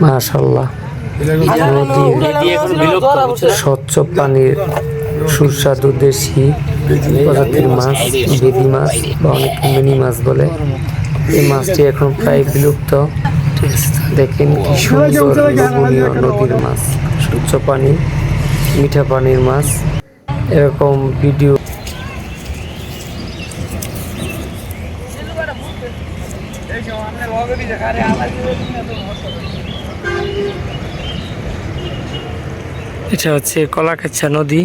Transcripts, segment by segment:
মাশাআল্লাহ স্বচ্ছ পানির সুস্বাদু দেশি প্রজাতির মাছ, বেদি মাছ বা অনেকে মিনি মাছ বলে। এই মাছটি এখন প্রায় বিলুপ্ত। দেখেন কি সুন্দর লোভনীয় নদীর মাছ, স্বচ্ছ পানি, মিঠা পানির মাছ। এরকম ভিডিও এটা হচ্ছে কলাকাচ্ছা নদী।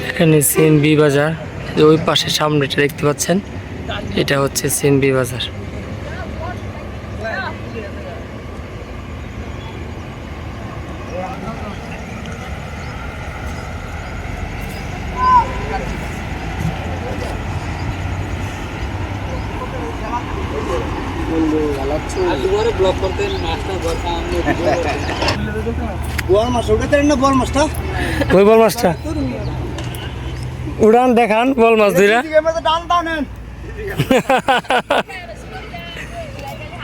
এখানে সিএনবি বাজার, ওই পাশে সামনেটা দেখতে পাচ্ছেন, এটা হচ্ছে সিএনবি বাজার। ওই বল মাছটা উড়ান দেখান, বল মাছ ধরা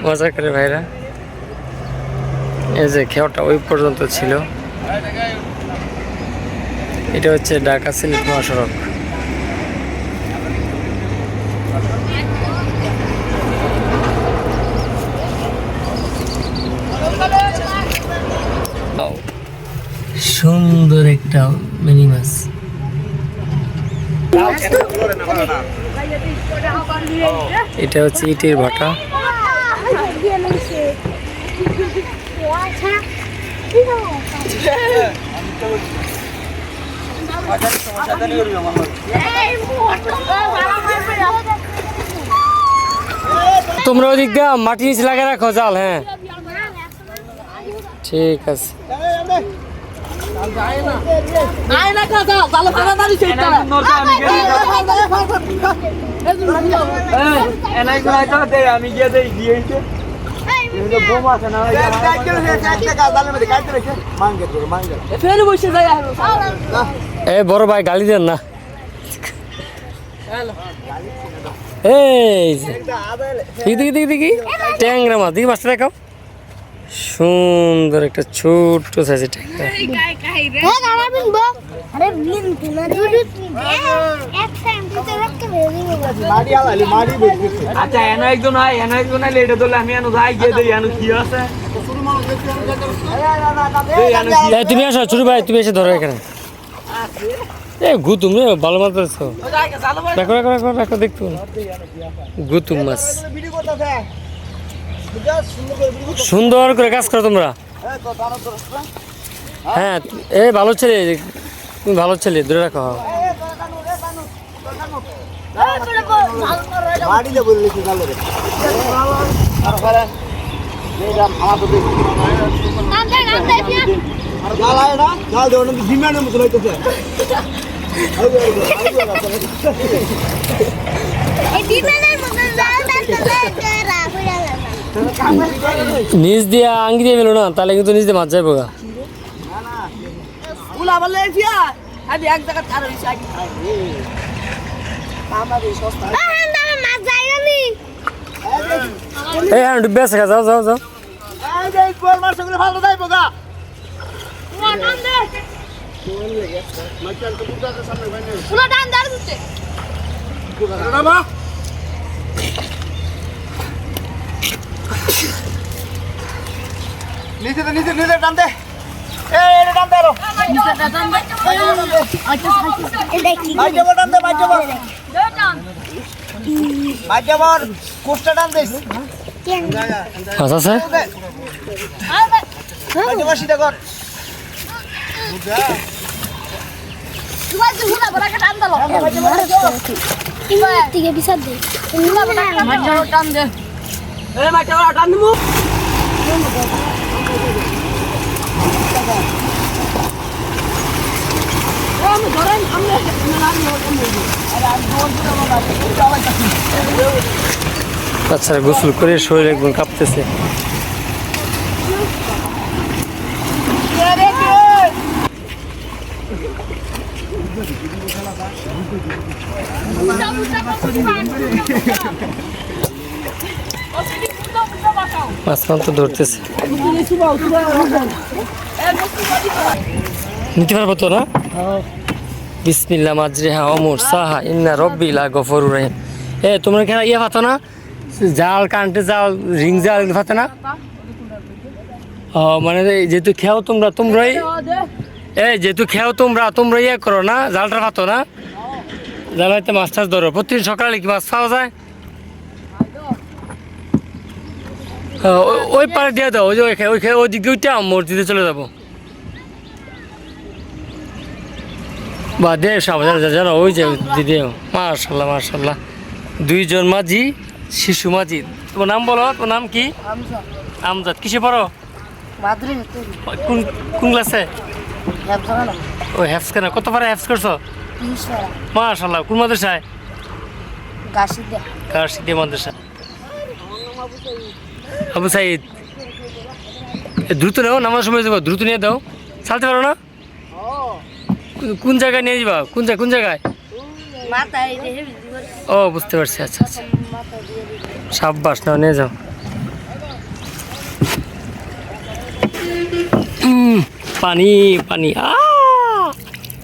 মজা করে ভাইরা। এই যে খেয়াটা ওই পর্যন্ত ছিল। এটা হচ্ছে ঢাকা সিলেট মহাসড়ক। সুন্দর একটা মিনি মাছ। এটা হচ্ছে ইটের ভাটা। তোমরা ওদিক দিয়ে মাটি নিচে লাগিয়ে রাখো জাল। হ্যাঁ ঠিক আছে। আমি গিয়ে দিয়েছে বড় ভাই গালি দেন না। এই দেখি ট্যাংরা মাছ, দেখি মাছটা দেখাও। সুন্দর একটা ছোট্ট সাইজের ট্যাংরা। আচ্ছা এনে একজন আইলে এটা ধরলে আমি এনে যাই গিয়ে দেই এনে কি আছে। তুমি আসো ছোট ভাই, তুমি এসে ধরো এখানে। গুতুম রে, ভালো মাছ ধরছো। দেখো দেখতো গুতুম মাছ। সুন্দর করে কাজ করো তোমরা। হ্যাঁ এই ভালো ছেলে, তুমি ভালো ছেলে, ধরে রাখো। নিজ দিয়ে আঙ্গি দিয়ে মেলো না, তাহলে কিন্তু নিজ দিয়ে মাছ যাইব গা। ডুবে আছে, যাও যাও যাও। নিচে টান দে। টান দে কোষ্টা টান দিস। সিধা কর। বাচ্চারা গোসল করে শরীর একদম কাঁপতেছে। মাছ তো ধরতেছে, নিতে পারবো তো না? বিসমিল্লাহ মাজরিহা ওয়া মুরসাহা ইন্না রাব্বি লা গফুরুর রহিম। তোমরা কি ইয়ে পাতো না, জাল কারেন্টের জাল, রিং জাল পাতো না? মানে যেহেতু খেও তোমরাই যেহেতু খেও তোমরা ইয়ে করো না, জালটা পাতো না, জাল হয়তো মাছ টাছ ধরো। প্রতিদিন সকালে কি মাছ পাওয়া যায়? ওই পারে দিয়ে দাও, ওই যে ওই দিকে ওইটা মসজিদে চলে যাবো। বা দে সাবধান জানো, ওই যে দিদি, মাশাল্লাহ মাশাল্লাহ, দুইজন মাঝি, শিশু মাঝি। তোমার নাম বলো, তোমার নাম কি? আমজাদ। কিসে পড়ো? কোন কোন ক্লাসে? ও হ্যাফস কেন, কত পারে হ্যাফস করছো? মাশাল্লাহ। কোন মাদ্রাসায়? কাশিদে মাদ্রাসা। আবু সাইদ, দ্রুত নাও, নামার সময় যাবো, দ্রুত নিয়ে দাও। চালতে পারো না? কোন জায়গায় নিয়ে যাবা? কোন জায়গায়? ও বুঝতে পারছি, আচ্ছা আচ্ছা, সাব্বাস, নাও নিয়ে যাও। পানি পানি,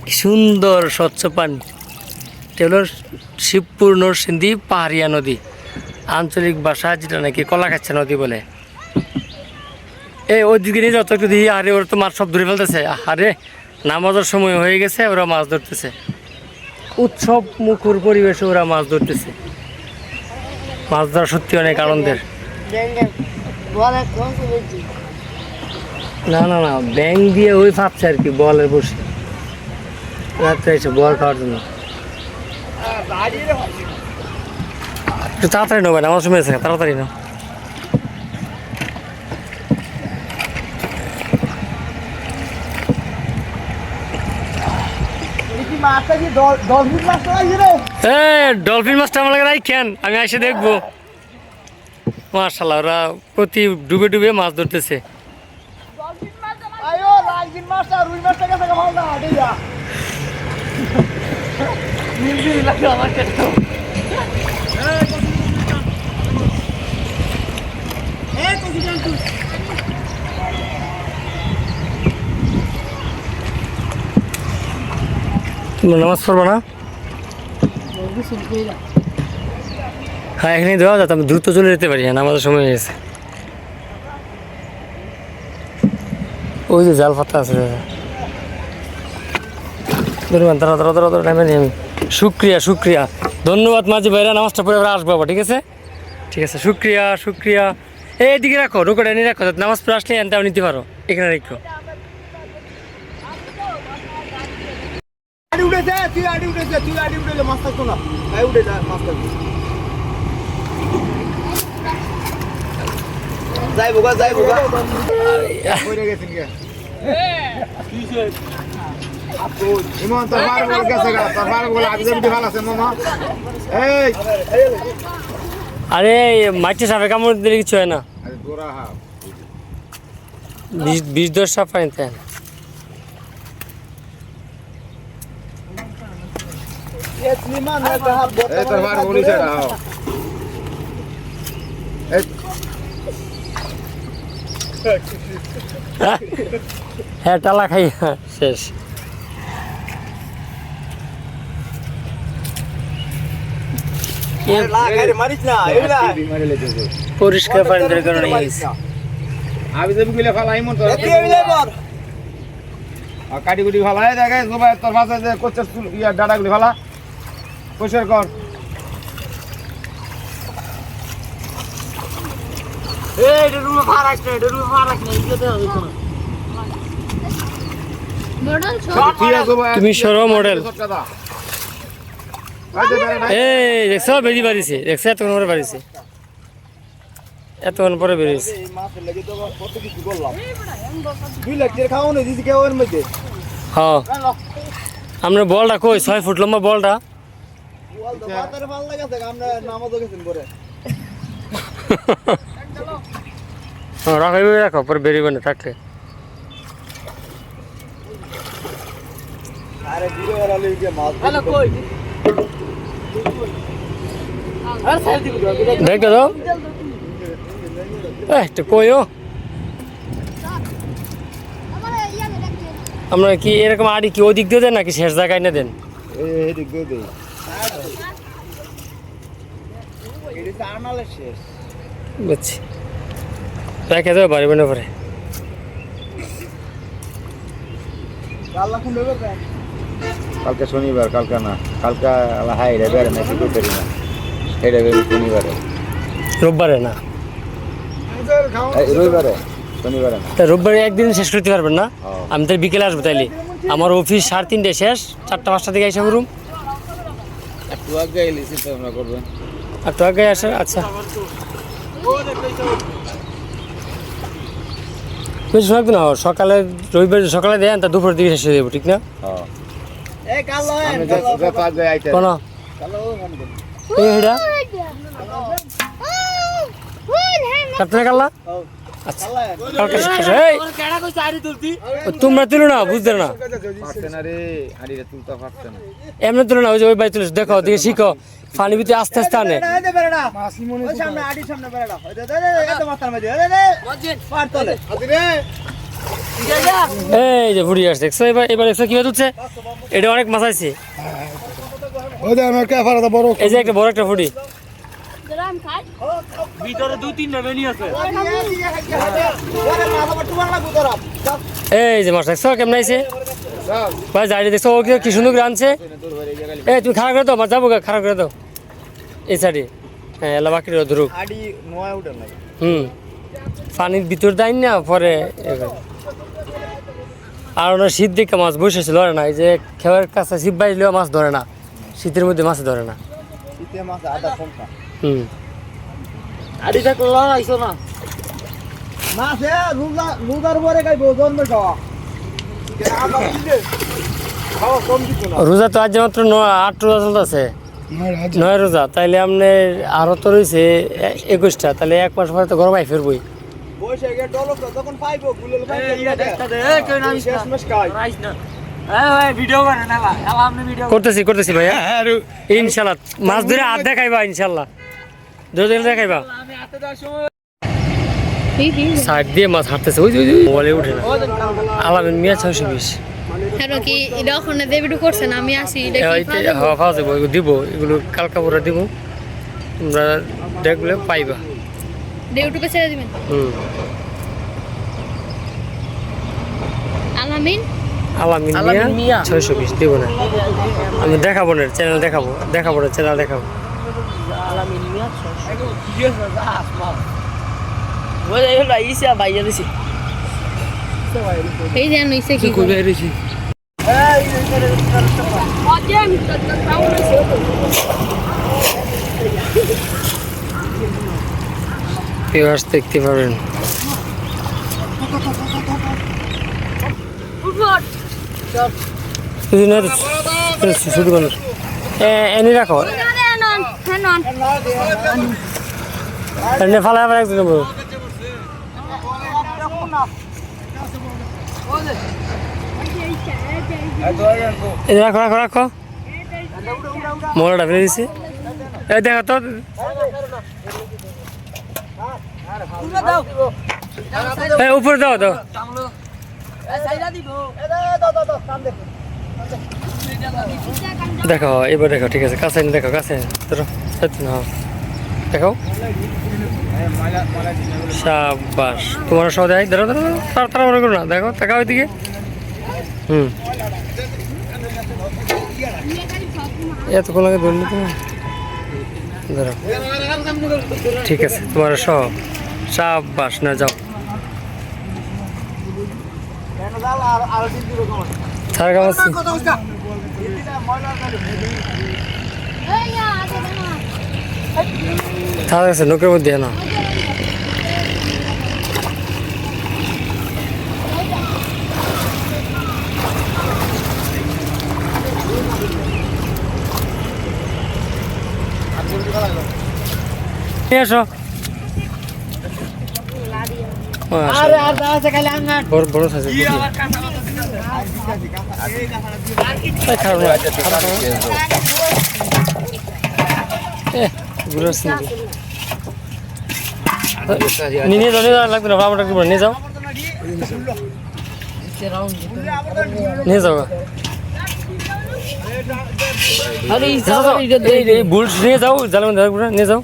কি সুন্দর স্বচ্ছ পানি। এটা হলো শিবপুর নরসিংদী পাহাড়িয়া নদী, আঞ্চলিক ভাষা যেটা নাকি কলাকাচ্চা নদী বলে। ওইদিকে নিয়ে যত একটু দিই, আরে ওরা তো মাছ সব ধরে ফেলতেছে। আরে নামাজের সময় হয়ে গেছে, ওরা মাছ ধরতেছে। উৎসব মুখর পরিবেশে ওরা মাছ ধরতেছে। মাছ ধরা সত্যি অনেক আনন্দের। না না না, ব্যাং দিয়ে ওই ভাবছে আর কি, বলের বসে রাত্রে এসে বল খাওয়ার জন্য। একটু তাড়াতাড়ি নেবেন, আমার সময় আছে, তাড়াতাড়ি নাও। ডলফিন মাছটা আমার লাগে রাখেন, আমি এসে দেখবো। মাশাআল্লাহ, ওরা প্রতি ডুবে ডুবে মাছ ধরতেছে। নামাজ পড়বো না? হ্যাঁ, এখানে দেওয়া যাতে আমি দ্রুত চলে যেতে পারি। হ্যাঁ, নামাজের সময় হয়ে গেছে। ওই যে জাল পাতা আছে, টাইমে নিয়ে আমি। শুক্রিয়া, ধন্যবাদ মাঝি ভাইরা। নামাজটা পড়ে আমরা আসবো আবার, ঠিক আছে? ঠিক আছে, শুক্রিয়া। এইদিকে রাখো, রুকোটা নিয়ে রাখো, নামাজ পড়ে আসলে এনটাও নিতে পারো। এখানে রাখো। আরে মাটি সাপে কামড় দিলে কিছু হয় না, 20-10 সাপ পানিতে। হ্যাঁ, টালা খাই শেষ। পরিষ্কার পানির কারণে কাটিগুটি ফালাই দেখে তোর মাঝে যে কোচের ডাটাগুলি ফালা পরিষ্কার কর। তুমি সরো মডেল। এই দেখছো বেরি বাড়িছে, দেখছো এতক্ষণ পরে বাড়িছে, এতক্ষণ পরে বেরিয়েছে। হ্যাঁ, আমরা বলটা কই, 6 ফুট লম্বা বলটা। রাখো, পরে বেরিয়ে না থাকলে। দেখো তো একটু কইও আমরা কি এরকম আড়ি কি ওদিক দিয়ে দেন নাকি শেষ জায়গায় না দেন? এই দিক দিয়ে দেই এটা আনালে শেষ বুঝছি রেখে দেবো পারবে না পরে। কালকে শনিবার কালকে না কালকে হাই রে বের না কি করি না এটা শনিবারে রোববারে না রবিবারে শনিবারে না তা রোববারে একদিন শেষ করতে পারবেন না? হ্যাঁ। আমি তাহলে বিকেলে আসবো তাইলে। আমার অফিস 3:30 শেষ, 4টা-5টা দিকে এসে রুম একটু আগে এলে চিন্তা ভাবনা করবেন আর তো আগে আসে। আচ্ছা বেশি সময় না সকালে রবিবার সকালে দেন তা দুপুরের দিকে শেষ হয়ে যাবো ঠিক না? হ্যাঁ আমি যত আগে আইতে কোন এই হেডা কাটতে কাল্লা আচ্ছা কালকে শেষ। এই তোমরা তুলো না বুঝতে না পারতে না রে আড়িটা তুলতে পারতে না এমনি তুলো না ওই যে ওই বাড়ি তুলে দেখো দিকে শিখো পানি ভিতরে আস্তে আস্তে আনে। এই যে বুড়ি আসছে দেখছো এবার এবার দেখছো কিভাবে তুলছে? এটা অনেক মাছ আছে। এই যে একটা বড় একটা ফুড়ি ভিতরে 2-3টা বেনি আছে এই যে মাছ দেখছো কেমন আইছে ভাই যাই দেখছো ও কি সুন্দর করে আনছে। এই তুমি খারাপ করে দাও মাছ যাবো খারাপ করে দাও এই সাইডে। হ্যাঁ এলা বাকি ধরুক পানির ভিতর দেয় না পরে আর ওনার শীত দিকে মাছ বসেছিল ধরে না। এই যে খেয়ার কাছে শীত বাইলেও মাছ ধরে না, শীতের মধ্যে মাছ ধরে না। হুম আড়িটা করলা আইছো না রোজা তো আজ মাত্র 8 রোজা চলতেছে, 9 রোজা। তাইলে আপনি আরো তো রয়েছে 21টা, তাহলে 1 মাস পরে তো গরমাই ফিরবই। করতেছি করতেছি ভাইয়া ইনশাল্লাহ মাছ ধরে হাত দেখাইবা ইনশাল্লাহ দেখাইবা। সাইড দিয়ে মাছ হাঁটতেছে ওই বলে উঠে না আলামিন মিয়া 620 কি এটা ওখানে দেবিটু করছেন আমি আসি দিব এগুলো কালকা পরে দিব তোমরা দেখলে পাইবা ইউটিউবে ছেড়ে দিবেন। আলামিন আলামিন মিয়া 620 দিব না আমি দেখাবো না চ্যানেল দেখাবো না চ্যানেল দেখাবো। আলামিন মিয়া 620 ওই হলো ইসা বাইয়া দিছি এই যে নইছে কি কই বেরিয়েছি পেঁয়াজ দেখতে পারেন। শুধু মানুষ এনে রাখো এনে ফালা আবার একজন নেবো। রাখো রাখো রাখো মোলাটা ফেলে দিছি। এই দেখো তো উপরে দাও দাও দেখো এবার দেখো ঠিক আছে কাছে দেখো কাছে দেখো সাবাস তোমার সহ দেয় ধরো ধরো তাড়াতাড়ি মনে করো না দেখো তাকাও ওইদিকে। এতক্ষণ লাগে ধরলি তুমি ধরো ঠিক আছে তোমার সহ সাবাস না যাও ছাড় কামাচ্ছি ছাড় আছে নৌকের মধ্যে না এসো বড় বড় সাইজ নিয়ে যাও লাগবে না বাবাটা একটু নিয়ে যাও নিয়ে যাও বুলস নিয়ে যাও জালের মধ্যে নিয়ে যাও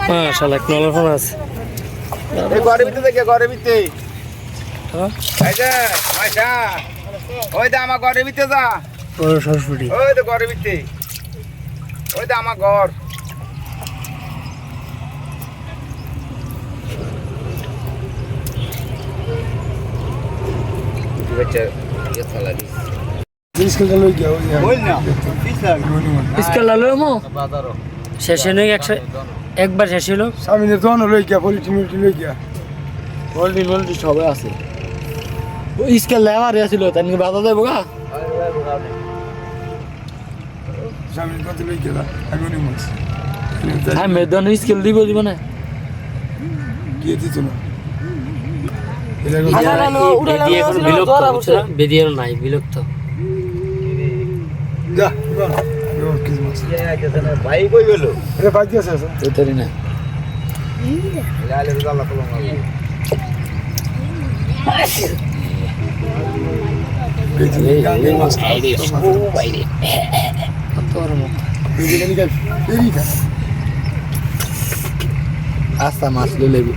হ্যাঁ শালা এক নলার ফোন আছে এই ঘরের ভিতরে দেখে ঘরের ভিতরে হ্যাঁ এই যে মাইশা ওই দে আমার ঘরের ভিতরে যা ও সরস্বতী ওই তো ঘরের ভিতরে ওই দে আমার ঘর স্কেল লালো মো শেষ হয়ে একবার শেষ হলো সামনে তো লই গিয়া পলিটি লই গিয়া বলটি সবাই আছে ও স্কেল লেবার আছিল তাই নিয়ে বাধা দেবো গা সামনে তো লই গিয়া আমি নি মাছ হ্যাঁ মেদন স্কেল দিব না গিয়ে দিত না বেদি এখন বিলুপ্ত বুঝছো না? বেদি আর নাই বিলুপ্ত যা ওর কি মাছ ভাই কই গেল এটা বাকি আছে স্যার তোতরি না লালে আল্লাহ তো এই মাছ বাইরে এই গেল এই কা আস্তা মাছ লেবু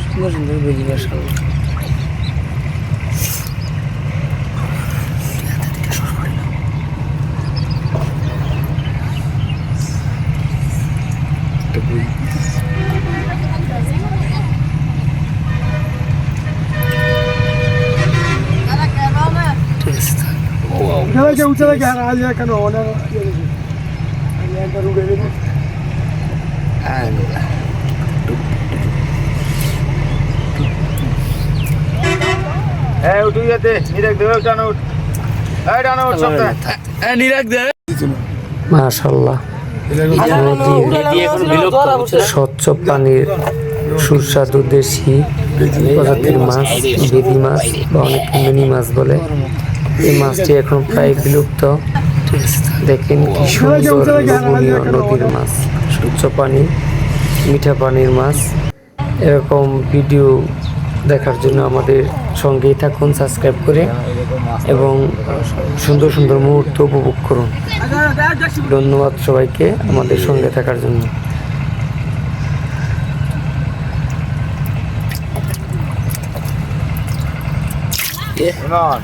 সুন্দর সুন্দর বেদি মাশাআল্লাহ খেলা কে উঠে লাগে আর আজ কেন ওনার আমি একটা রুগে গেল এই উঠি যেতে নিরেক দেবে টানো উঠ এই টানো উঠ সব নিরাক দে মাশাআল্লাহ বেদি এখন বিলুপ্ত বুঝছো না? স্বচ্ছ পানির সুস্বাদু দেশি প্রজাতির মাছ বেদি মাছ বা অনেকে মিনি মাছ বলে এই মাছটি এখন প্রায় বিলুপ্ত দেখেন কি সুন্দর লোভনীয় নদীর মাছ স্বচ্ছ পানি মিঠা পানির মাছ এরকম ভিডিও দেখার জন্য আমাদের সঙ্গেই থাকুন সাবস্ক্রাইব করে এবং সুন্দর সুন্দর মুহূর্ত উপভোগ করুন ধন্যবাদ সবাইকে আমাদের সঙ্গে থাকার জন্য ইমন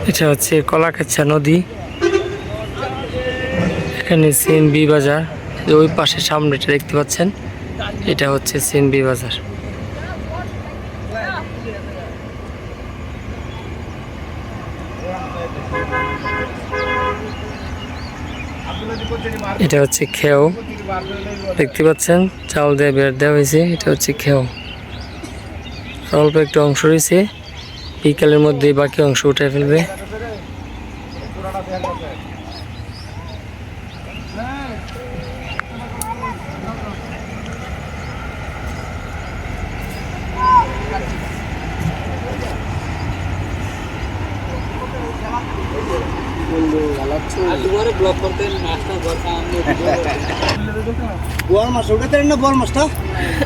এটা হচ্ছে কলাকাচ্ছা নদী এখানে সিএনবি বাজার ওই পাশে সামনেটা দেখতে পাচ্ছেন এটা হচ্ছে সিএনবি বাজার এটা হচ্ছে খেও দেখতে পাচ্ছেন চাল দিয়ে বের দেওয়া হয়েছে এটা হচ্ছে খেও অল্প একটু অংশ রয়েছে বিকালের মধ্যে বাকি অংশ উঠে ফেলবে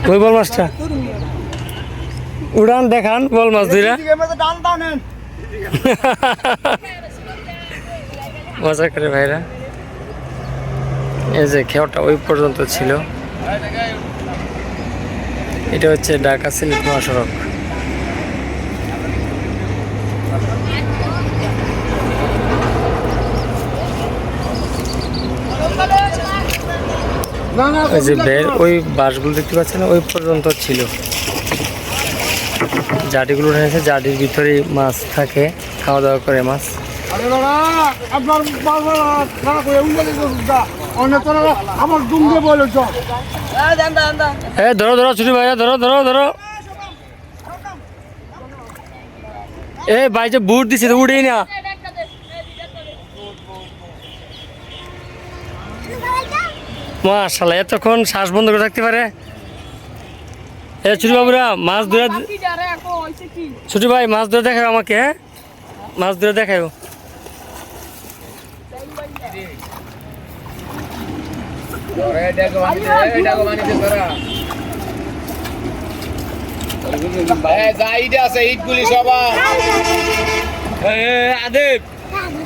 ওই বল মাছটা উড়ান দেখান বল মাছ দুইরা মজা করে ভাইরা এই যে খেয়াটা ওই পর্যন্ত ছিল এটা হচ্ছে ঢাকা সিলেট মহাসড়ক ওই যে বের ওই বাসগুলো দেখতে পাচ্ছেন ওই পর্যন্ত ছিল জাটিগুলো রয়েছে জাটির ভিতরে মাছ থাকে খাওয়া দাওয়া করে মাছ আমার দুম দিয়ে বলে ধরো ধরো ছুটি ভাইয়া ধরো ধরো ধরো এ ভাই যে বুট দিছে তো উঠেই না। মাশাআল্লাহ, এতক্ষণ শ্বাস বন্ধ করে রাখতে পারে। এ ছোট বাবুরা মাছ ধরে, ছোট ভাই মাছ ধরে দেখাও আমাকে, হ্যাঁ মাছ ধরে দেখাও।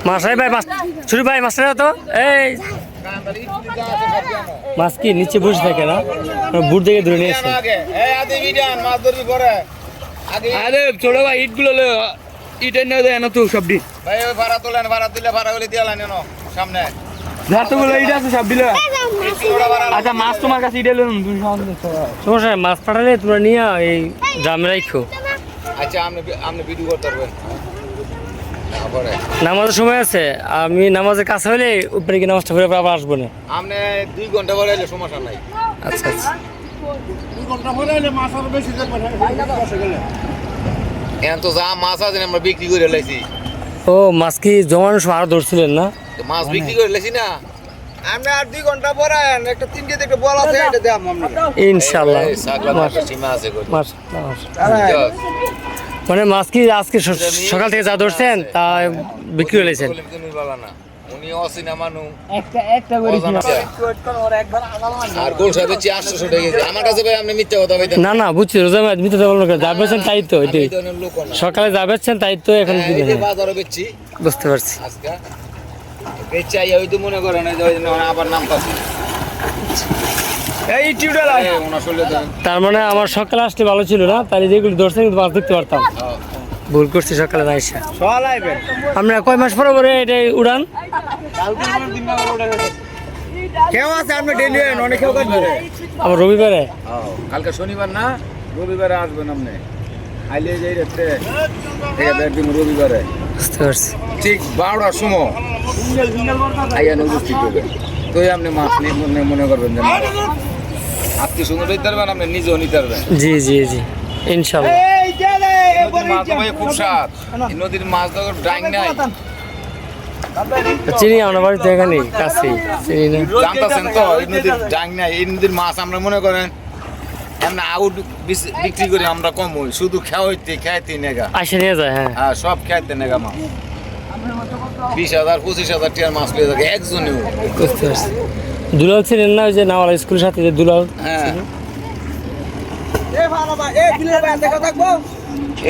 মাছাই ভাই মাছ, ছোট ভাই মাছ তো এই মাছ কি নিচে বসে থাকে না, বুট থেকে ধরে নিয়ে এসে। ছোট ভাই ইট গুলো ইট এনে দেয় না তো সব দিন ভাই ওই ভাড়া তোলেন, ভাড়া দিলে ভাড়া গুলি দিয়ে লাইন সামনে যতগুলো ইট আছে সব দিলে। আচ্ছা মাছ তোমার কাছে ইট এলো, সমস্যা নাই, মাছ পাঠালে তোমরা নিয়ে এই ড্রামে রাখো। আচ্ছা আপনি ভিডিও করতে পারবেন নামাজের সময় আছে, আমি নামাজের কাছে হলে উপরে গিয়ে নামাজটা পড়ে আবার আসবো না। আপনি 2 ঘন্টা পরে এলে সমস্যা নাই। আচ্ছা আচ্ছা, 2 ঘন্টা পরে এলে মাছ আরো বেশি দেখবেন। এখন তো যা মাছ আছে আমরা বিক্রি করে লাইছি। ও মাছ কি জমানো সময় আরো ধরছিলেন না? তো মাছ বিক্রি করে লাইছি না। আমি আর 2 ঘন্টা পরে একটা 3 কেজি একটা বল আছে এটা দেব আমরা ইনশাআল্লাহ। সীমা আছে কই মাশাআল্লাহ, মানে মাছ কি আজকে সকাল থেকে যা ধরছেন তা বিক্রি হয়েছেন? উনি অসিনা মানু একটা করে আর গোল সাহেব 800 টাকা কেজি। আমার কাছে ভাই আপনি মিথ্যা কথা বলতেন না না বুঝছি, রোজা মাছ মিথ্যা কথা বলবেন না, যা বেচছেন তাই তো, এটাই সকালে যা বেচছেন তাই তো এখন দিবেন। এই বাজারে বেচছি বুঝতে পারছি। আজকে বেচছি ওই তো মনে করেন এই যে আবার নাম পাচ্ছি এই টিউডাল আছে ওনা চলে দেন। তার মানে আমার সকালে আসতে ভালো ছিল না, তাহলে যেগুলো ধরছেন কিন্তু মাছ দেখতে পারতাম। ভুল করছি সকালে না এসে। সকাল আইবেন আমরা কয় মাস পরে পরে এটাই উড়ান? কালকে আমার দিন না ওটা কেউ আছে আপনি ডেলি অনেক কেউ কাটবে আমার রবিবারে। কালকে শনিবার না, রবিবারে আসবেন আপনি আইলে যাই রাতে ঠিক আছে একদিন রবিবারে বুঝতে পারছি। ঠিক 12টার সময় আইয়া উপস্থিত হবেন। তো আপনি মাছ নিয়ে মনে করবেন যে আত্মীয় সঙ্গে নিতে পারবেন, আপনি নিজেও নিতে পারবেন। জি জি জি ইনশাল্লাহ। মাছ ভাই খুব স্বাদ, এই নদীর মাছ তো ডাইং নাই। চিনি আমরা বাড়িতে এখানে কাছে চিনি না। জানতেছেন তো এই নদীর ডাইং নাই, এই নদীর মাছ আমরা মনে করেন আমরা আউট বিক্রি করি আমরা কম হই, শুধু খাইতে নেগা আসে নিয়ে যায়। হ্যাঁ হ্যাঁ সব খাইতে নেগা মাছ 20,000 25,000 টাকার মাছ পেয়ে থাকে একজনে। বুঝতে পারছি। দুলাল ছিলেন না ওই যে নাওয়ালা স্কুলের সাথে যে দুলাল? হ্যাঁ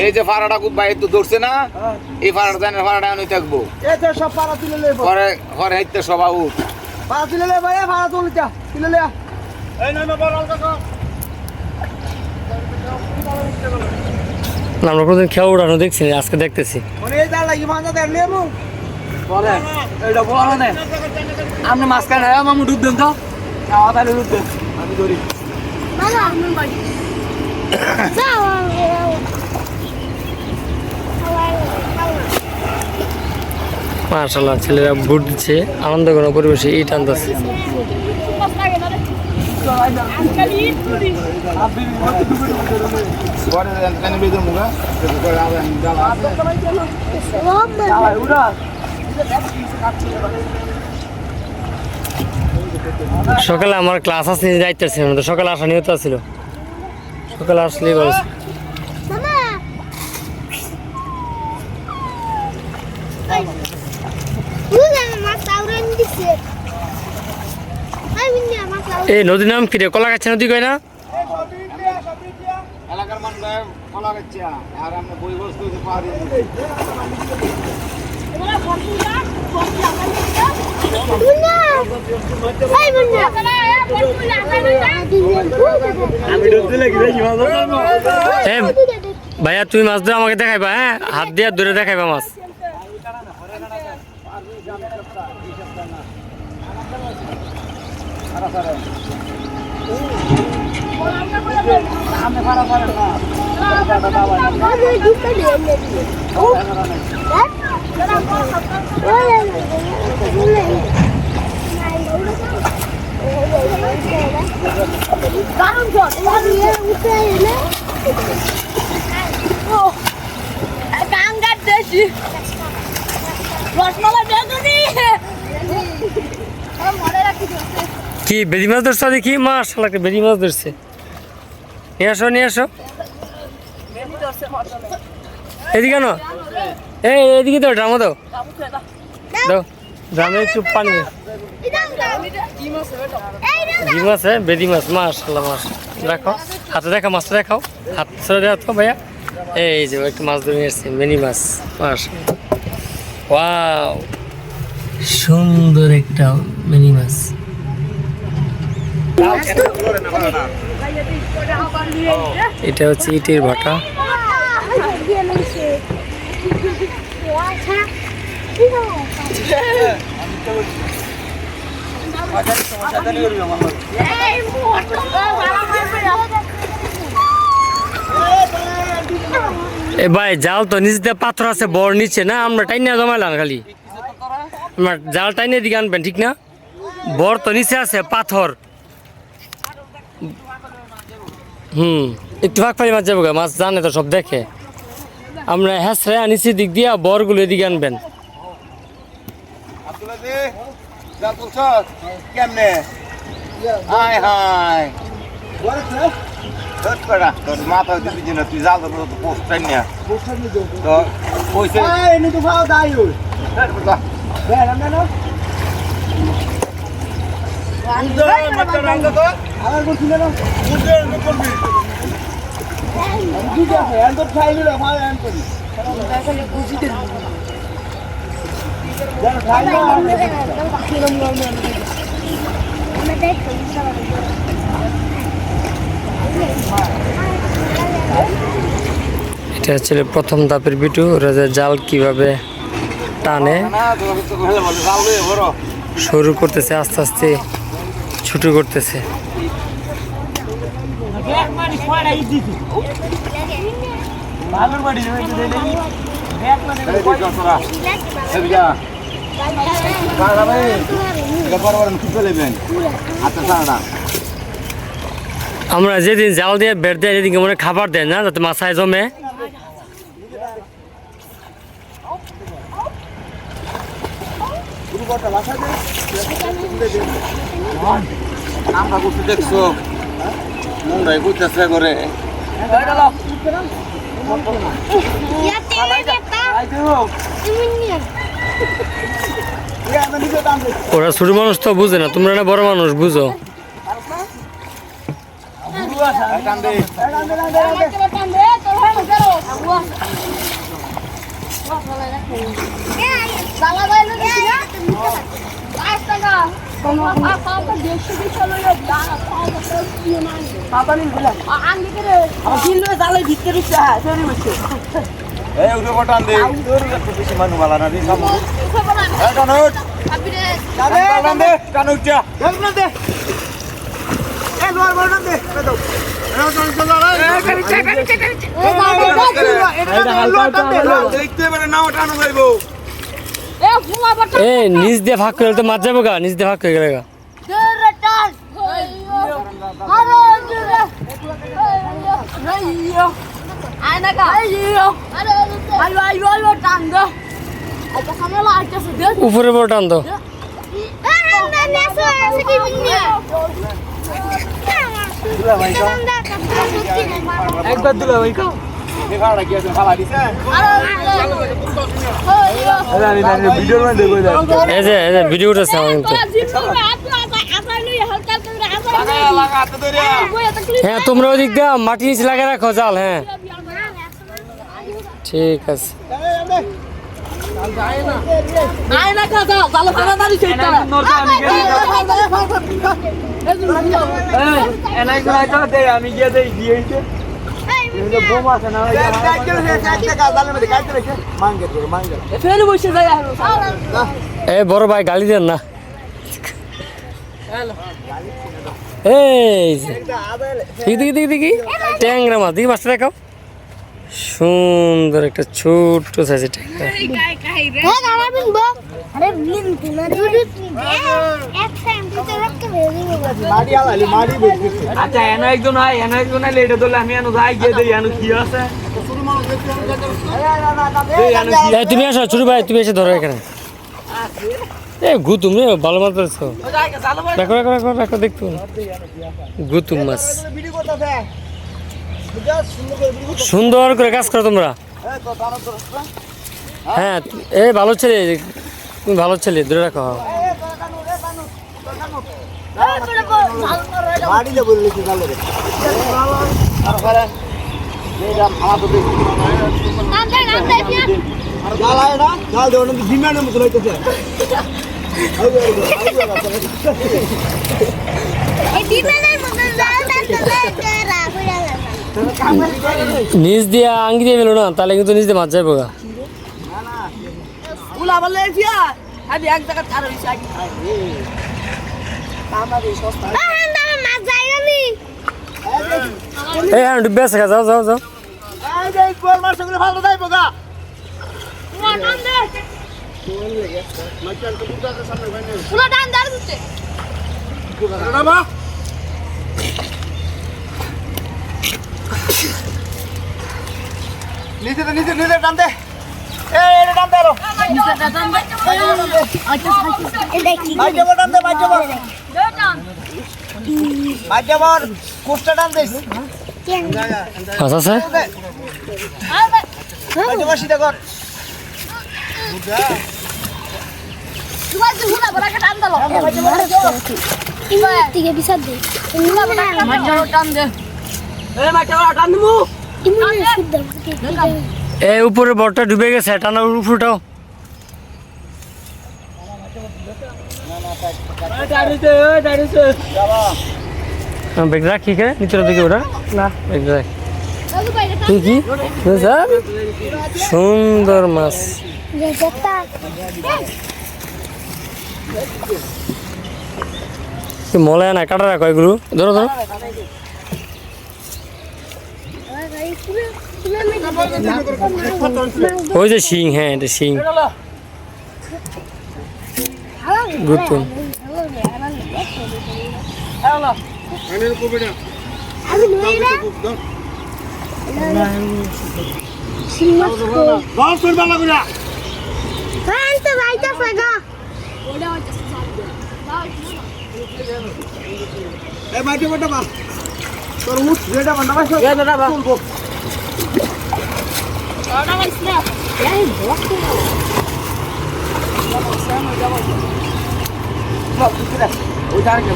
এই যে ফাড়াটা খুব বাইরে তো ধরছে না, এই ফাড়াটা জানেন ফাড়াটা আনি থাকবো সব পাড়া তুলে লে, ঘরে ঘরে হাইতে সব আউট পাড়া তুলে লে ভাই, পাড়া তুলে লে। এই না বড় কথা আমরা কোনদিন খেয়া উড়ানো দেখছি না, আজকে দেখতেছি। মানে এই যা লাগি মাছ দেন লেমু বলে এটা বলা নেই আপনি মাঝখানে মামু ডুব দেন তো তাহলে ডুব দেন আমি ধরি মাশাআল্লাহ, ছেলেরা বুট দিচ্ছে, আনন্দ কোনো পরিবেশে ইট আনতেছে। ঘরে জানি বেদর মুগা ঘরে আবেন সকালে আমার ক্লাস আছে, যাইতেছি না, তো সকালে আসা নিয়ত ছিল, সকালে আসলেই বলছি। এই নদীর নাম কি রে? কলাগাছা নদী কয় না? এলাকার মানুষ কলা গাছে আর আমরা বই বস্তু পাহাড়ি ভাইয়া তুমি মাছ ধরে আমাকে দেখাইবা, হ্যাঁ হাত দিয়ে ধরে দেখাইবা মাছ। গাঙ্গার কি বেদি মাছ ধরছো দেখি? মাশাআল্লাহ একটা বেদি মাছ ধরছে। নিয়ে আসো নিয়ে আসো। এদিকে কেন? এদিকে দাও, ড্রামে দাও, দাও ড্রামে একটু পানি দাও। কি মাছ? বেদি মাছ। মাশাআল্লাহ মাছ। দেখো হাতে দেখা মাছটা দেখাও, হাত ছেড়ে দেওয়া তো ভাইয়া। এই যে একটু মাছ ধরে নিয়ে এসছি, মিনি মাছ। মাশাআল্লাহ, ওয়াও, সুন্দর একটা মিনি মাছ। এটা হচ্ছে ইটের ভাটা। এ ভাই জাল তো নিচে পাথর আছে, বড় নিচে না, আমরা টাইনা জমাইলাম খালি। আমরা জাল টাইনে দিকে আনবেন, ঠিক না? বড় তো নিচে আছে পাথর। একটু ফাঁক পানি মাছ যাবো, মাছ জানে তো সব দেখে। আমরা হ্যাঁ নিচের দিক দিয়া বরগুলো এদিকে আনবেন। কেমনে? হাই হাই তোর মাথা দিবি না, তুই জাল তো পোস্ট না তো কইছে এনে তো খাওয়া দাই ওই বের আমরা না আমার বলছি না করবি ঠিক আছে এন্ড খাইলি রে আমার এন্ড করি দেখলে খুশি দে যারা খাইলি আমরা দেখো এটা হচ্ছে প্রথম ধাপের ভিডিও। ওরা যে জাল কিভাবে টানে শুরু করতেছে, আস্তে আস্তে ছোট করতেছে। আমরা যেদিন জাল দিয়ে বের দেয় সেদিনকে মনে খাবার দেয় না, যাতে মাছায় জমে। আমরা করতে দেখছো মুন্ডাই করতেছে করে ওরা ছোট মানুষ তো বুঝে না, তোমরা না বড় মানুষ বুঝো। নিচ দিয়ে ভাগ করে তো মাছ যাবো গা, নিচ দিয়ে ভাগ করে গেলে গা। উপরে বড় টান দো। একবার দিল ভাই কাও ভিডিও উঠেছে আমার কিন্তু। হ্যাঁ তোমরা ওই দিক দিয়ে মাটি নিচে লাগিয়ে রাখো জাল। হ্যাঁ ঠিক আছে। আমি গিয়ে দেই গিয়ে এ বড় ভাই গালি দেন না। এই দেখি দেখি দেখি ট্যাংরা মাছ, দেখি মাছটা দেখাও। সুন্দর একটা ছোট্ট সাইজের ট্যাংরা। আচ্ছা এনো একজন আইলে এটা ধরলে আমি এনো যাই গিয়ে দেই এনো কি আছে। তুমি আসো ছোট ভাই, তুমি এসে ধরো এখানে। এ গুতুম রে ভালো মাছ ধরেছো রাখো রাখো রাখো রাখো দেখতো গুতুম মাছ সুন্দর করে কাজ করো তোমরা হ্যাঁ এ ভালো ছেলে তুমি ভালো ছেলে ধরে রাখো নিচ দিয়ে আঙ্গি দিয়ে ফেলো না তাহলে কিন্তু নিচ দিয়ে মাছ যাইবো গা এই হ্যাঁ ডুবে আছে যাও যাও যাও নিচে নিচে টান দে টান দে কোষ্টা টান দিস আচ্ছা স্যার সিধা কর এই উপরে বড়টা ডুবে গেছে টানা উপরটাও ব্যাগ রাখি কে নিচের দিকে ওটা না ব্যাগ রাখ তুই কি স্যার সুন্দর মাছ মলায় না কাটা রাখো এগুলো ধরো ধরো ওই যে শিং হ্যাঁ এটা শিং গুতুম তোর উঠ যেটা বান্না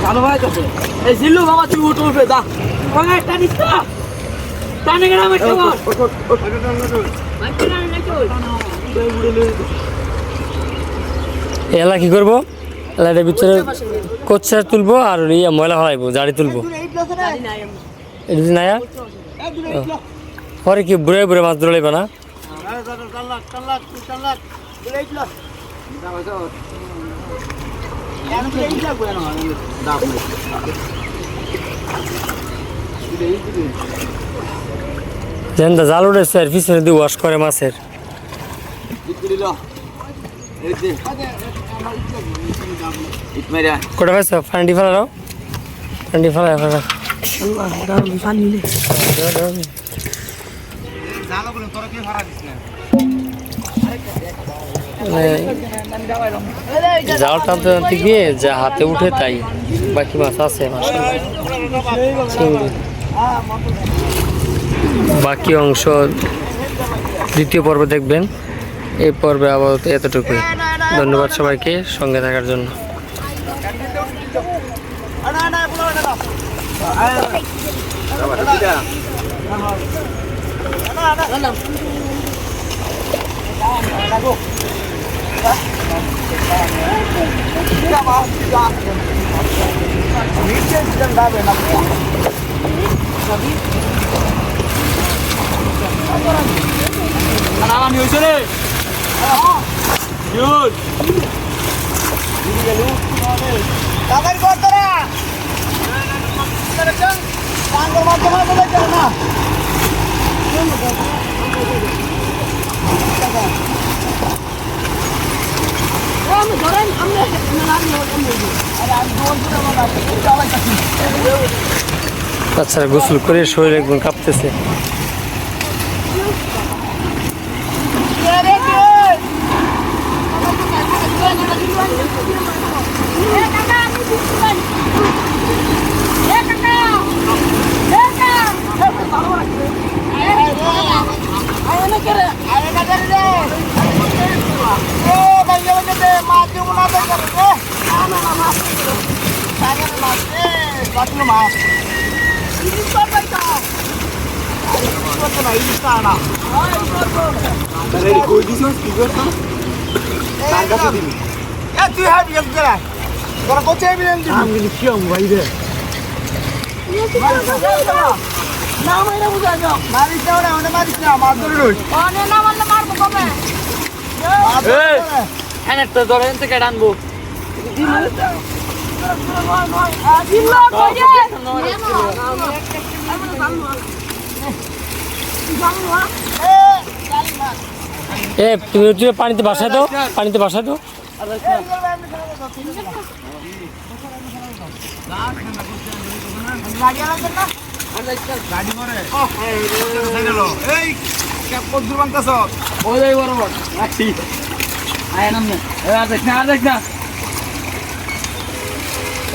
ভালো ভাই কাছে এই জিল্লু বাবা তুই উঠ উঠবে দা কোনা টানিস না টানে গেলাম একটা বল এলা কি করবো এলাটার ভিতরে কোচ্ছা তুলবো আর ইয়ে ময়লা হলাইবো জাড়ি তুলবো এটা না পরে কি বুড়ে বুড়ে মাছ ধরে লাইবা না যেন জাল উঠেছে আর পিছনে দিয়ে ওয়াশ করে মাছের কোটা পাইছ ফান্ডি ফেলাও ফান্ডি ফেলা ফেলা জাল টানতে টানতে গিয়ে যা হাতে উঠে তাই বাকি মাছ আছে চিংড়ি বাকি অংশ দ্বিতীয় পর্বে দেখবেন এই পর্বে আপাতত এতটুকুই ধন্যবাদ সবাইকে সঙ্গে থাকার জন্য আমি হয়েছে রে আচ্ছা গোসল করে শরীর একদম কাঁপতেছে Thank you. মাছ তুই হাবি তোরা কোথায় আমি কিন্তু কি ভাই রে না মাইরা বুঝা যাও মারিস না ওরে ওরে মারিস না মার ধরে রই অনে না মারলে মারবো কবে এই এনে তো ধরেন থেকে ডানবো দিল্লা কইয়ে এ তুমি পানিতে বাসায় দাও, পানিতে বাসায় দাও। এই কদ্দুর বানতাছ ওই যাই বরাবর রাখছি আয় নাম নে আর দেখ না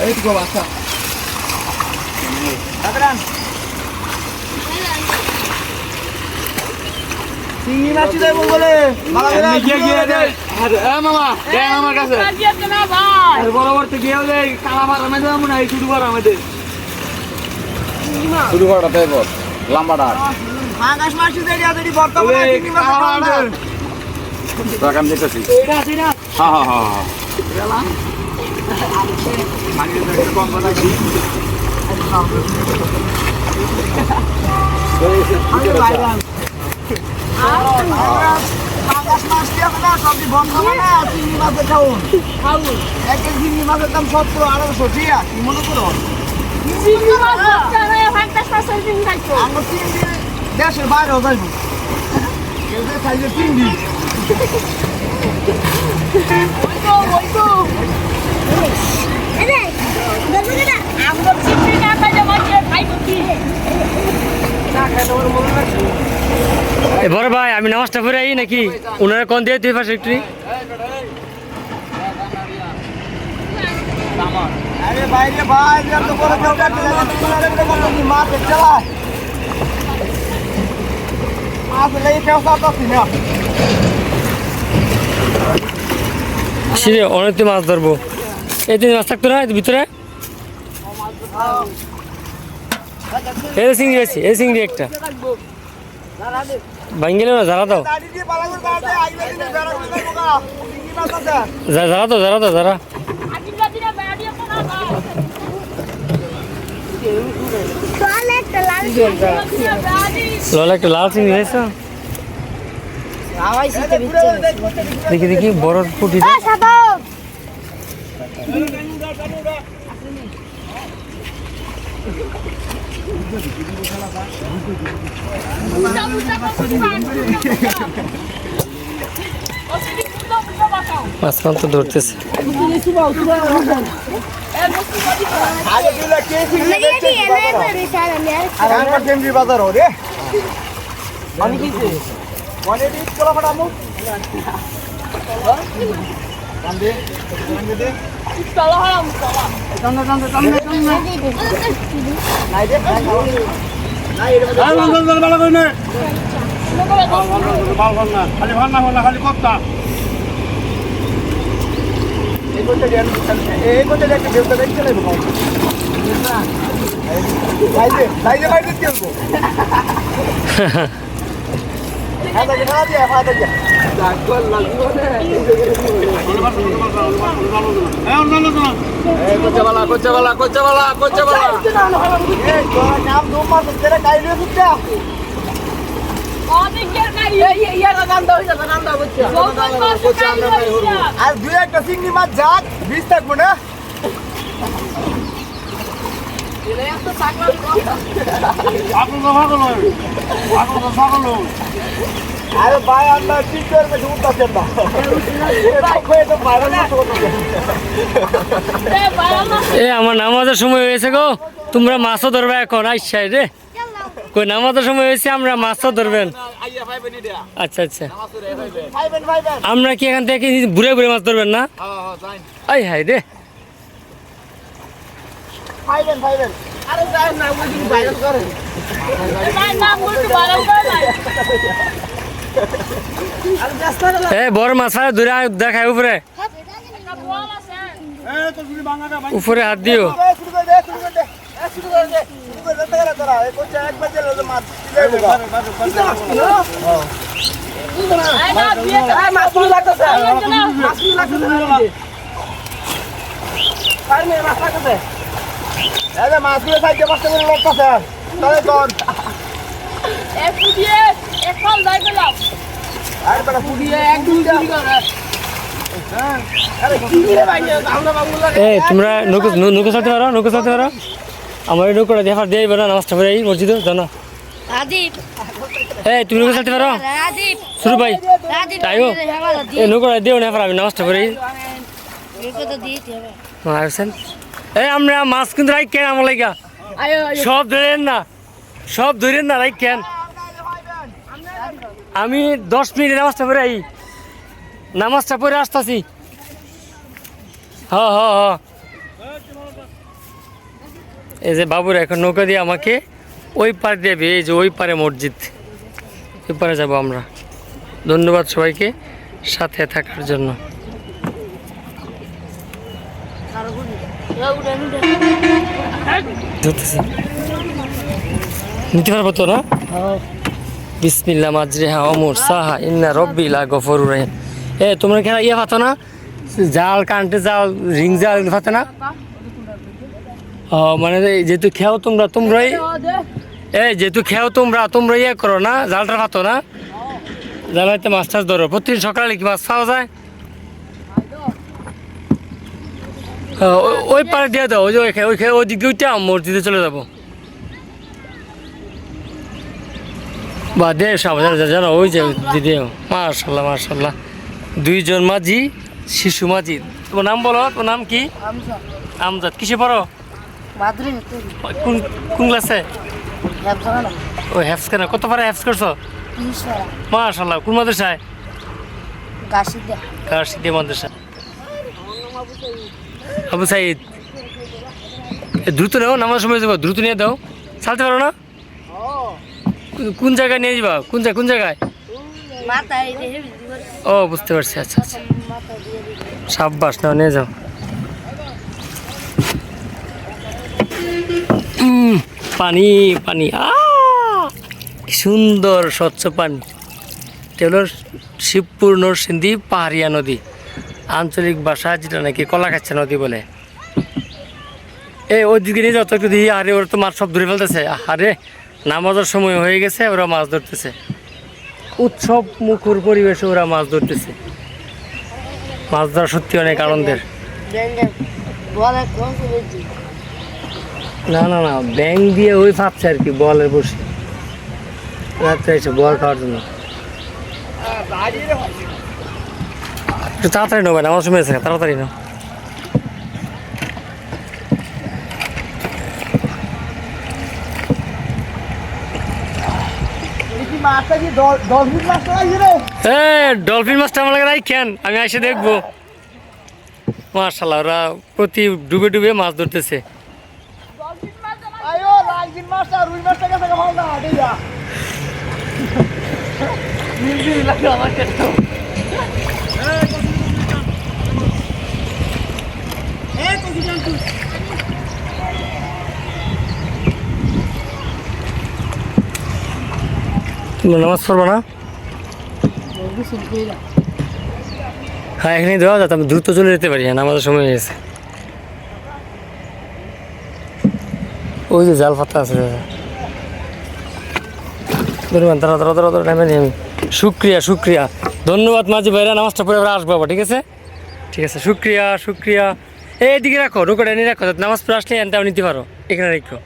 এই তো বাসা দাদরান চিংড়ি মাছ যাইব বলে গিয়ে গিয়ে দে এ মামা দেন আমার কাছে কাজিয়াতে না ভাই আর বরাবর তো গিয়ে দে কালাবার আমাদের মনে হয় শুরু করা আমাদের শুরু করাটা তাই বল লম্বাটা আকাশ মাছ দেরি আদেরি বর্তমানে চিংড়ি মাছ খাওয়া তো কাম দিতেছি এইটা আছে না হ্যাঁ হ্যাঁ হ্যাঁ হ্যাঁ আকাশ মাছ দিয়ে না সবজি বর্তমানে চিংড়ি মাছের খাওন এক এক চিংড়ি মাছের দাম 1700-1800 টিয়া কি মনে করো চিংড়ি মাছ জানা ফান্টাস মাছ চিংড়ি খাইছো আমরা চিংড়ি দেশের বাইরেও যাইব কেউ যে খাইছে চিংড়ি ওইতো এনে দেখো না আমরা চিংড়ি না খাইলে মাছে খাইবো কি এ বড় ভাই আমি নামাজটা পড়ে আই নাকি ওনারা কোন দিয়ে তুই পাশে একটু আরে বাইরে ভাই যত বড় কেউ কাটতে লাগে মাছ চালায় মাছ লেগে কেউ সাথে না সিরে অনেক তো মাছ ধরবো এই তিন মাছ থাকতো না এর ভিতরে এই চিংড়ি আছে এই চিংড়ি একটা ভাঙ্গিলে না জ্বালা দাও দাড়ি দিয়ে পালা করে দাঁড়াতে আইবে দিনে বেড়া করে দেবো গা চিংড়ি মাছ আছে জ্বালা দাও জ্বালা আদিলা দিনা বাড়িও তো না ভাই চল একটা লাল চিংড়ি ললা একটা লাল চিংড়ি হয়েছে আওয়াজ দিতে দেখি দেখি বড় পুটি সাদা মাঝখান তো ধরতেছে আগে দিলে কে চিংড়ি লাগি এনে করে স্যার আমি আর আর চিংড়ি বাজার ও রে আমি কিছে ওনে দিস কলা ফাটামু কান্দে দে চলো হারাম চলো নাই দে নাই এর মধ্যে আর বন্ধ ভালো করে নে এই কোতে দেখতে দেবতা দেখতে লাগবে লাইজে বাইরে কি করব হাতে না দিয়ে হাতে যা ডাকল লাগবে না এই কোচ্চা বালা এই তোরা নাম দো মাস তেরে কাইলে ফুটা অনেক এর গাড়ি ইয়ার গান্ডা হইছে গান্ডা বুঝছো আর দুই একটা চিংড়ি মাছ যাক 20 থাকবো না আরে ভাই আমরা কি করবে উঠতেছেন না তো বাইরে না এ আমার নামাজের সময় হয়েছে গো তোমরা মাছও ধরবে এখন আইসাই রে কই নামাজের সময় হয়েছে আমরা মাছও ধরবেন আচ্ছা ভাইবেন ভাইবেন আমরা কি এখান থেকে ঘুরে ঘুরে মাছ ধরবেন না আই হাই রে ভাইবেন ভাইবেন আরে যাই না ওই দিন ভাইরাল করে না বলতে ভালো করে আরে ব্যস্ত না এ বড় মাছ ধরে দেখায় উপরে উপরে হাত দিও শুরু করে দে মাছগুলো সাইডে পাঁচটা করে লোক আছে তাহলে কর এক ফুটিয়ে এক ফল দাই গেলাম আর বেটা পুড়িয়ে এক দুইটা আরে কি রে ভাই আমরা বাবুলা এই তোমরা নৌকো চালাতে পারো নৌকো চালাতে পারো আমার এই নৌকোটা দেখার দিয়ে বেরো নামাজটা পড়ে এই মসজিদে জানো রাজীব এই তুমি নৌকো চালাতে পারো রাজীব শুরু ভাই রাজীব তাইও এই নৌকোটা দিও না আমি নামাজটা পড়ে একে তো দিতে হবে আসেন এই আমরা মাছ কিন্তু রাই কেন আমার লাগা সব ধরেন না সব ধরেন না রাই কেন আমি 10 মিনিট নামাজটা পড়ে আই নামাজটা পড়ে আসতেছি হ হ হ এই যে বাবুরা এখন নৌকা দিয়ে আমাকে ওই পারে দেবে এই যে ওই পারে মসজিদ ওই পারে যাবো আমরা ধন্যবাদ সবাইকে সাথে থাকার জন্য ধরতেছি নিতে পারবো তো না বিসমিল্লাহ মাজরিহা অমর সাহা ইন্না রব্বি লা গফুরুর রহিম এ তোমরা কি ইয়ে পাতো না জাল কারেন্টের জাল রিং জাল পাতো না ও মানে যেহেতু খেও তোমরাই এই যেহেতু খেও তোমরা ইয়ে করো না জালটা পাতো না জাল হয়তো মাছ টাছ ধরো প্রতিদিন সকালে কি মাছ পাওয়া যায় ওই পারে দিয়ে দাও ওই যে ওই দিকে ওইটা মসজিদে চলে যাবো বা দে সাবধান জানো ওই যে দিদি মাশাল্লাহ মাশাল্লাহ দুইজন মাঝি শিশু মাঝি তোমার নাম বলো তোমার নাম কি আমজাদ কিসে পড়ো কোন কোন ক্লাসে ও হ্যাফস কেন কত পারে হ্যাফস করছো মাশাল্লাহ কোন মাদ্রাসায় কাশিদে মাদ্রাসা আবু সাইদ দ্রুত নাও নামার সময় যাবো দ্রুত নিয়ে দাও চালতে পারো না কোন জায়গায় নিয়ে যাবা কোন জায়গায় ও বুঝতে পারছি আচ্ছা আচ্ছা সাব্বাস নাও নিয়ে যাও পানি পানি কি সুন্দর স্বচ্ছ পানি এটা হলো শিবপুর নরসিংদী পাহাড়িয়া নদী আঞ্চলিক ভাষা যেটা নাকি কলাকাচ্ছা নদী বলে ওই দিকে নিয়ে যাও তো একটু দিয়ে আরে ওরা তো মাছ সব ধরে ফেলতেছে আরে নামাজের সময় হয়ে গেছে ওরা মাছ ধরতেছে উৎসব মুখর পরিবেশে ওরা মাছ ধরতেছে মাছ ধরা সত্যি অনেক আনন্দের না না না ব্যাং দিয়ে ওই ভাবছে আর কি বলের বসে রাত্রে এসে বল খাওয়ার জন্য একটু তাড়াতাড়ি নেবেন আমার সময় আছে তাড়াতাড়ি নাও ডলফিন মাছটা আমার লাগে কেন আমি এসে দেখবো মাশাআল্লাহ ওরা প্রতি ডুবে ডুবে মাছ ধরতেছে নামাজ পড়বো না হ্যাঁ এখানে দেওয়া যাতে আমি দ্রুত চলে যেতে পারি হ্যাঁ নামাজের সময় হয়ে গেছে ওই যে জাল পাতা আছে তারা টাইমে নিয়ে আমি শুক্রিয়া ধন্যবাদ মাঝি ভাইরা নামাজটা পড়ে আবার আসবো ঠিক আছে শুক্রিয়া এইদিকে রাখো নৌকাটা এনে রাখো নামাজ পড়ে আসলে এনটাও নিতে পারো এখানে রেখো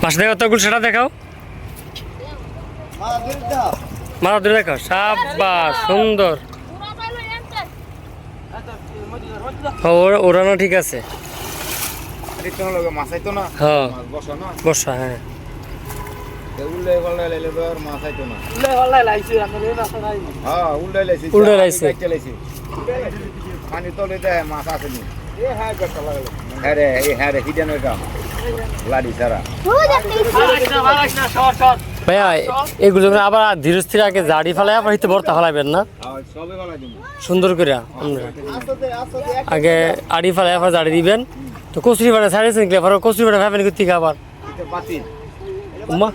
মাছ দেখো তো সেটা দেখাও মাছ ধরে দেখাও সাব্বাস সুন্দর ওড়ানো ঠিক আছে হ্যাঁ বর্ষা হ্যাঁ উল্টাই লাইছি পানি তলে দেয় মাছ আসেনি হ্যাঁ রে এই হ্যাঁ রে হিডেন ওইটা লাড়ি ছাড়া ভাইয়া এগুলো আবার ধীরে স্থির আগে জাড়ি ফেলাই আবার হিতে বর্তা ফেলাইবেন না সবে গলা দিন সুন্দর করে আমরা আগে আড়ি ফেলাই আবার জাড়ি দিবেন তো কচুরি বাটা ছাড়িয়েছেন কি আবার কচুরি বাটা ভাবেন করতে আবার এটা পাতি উম্মা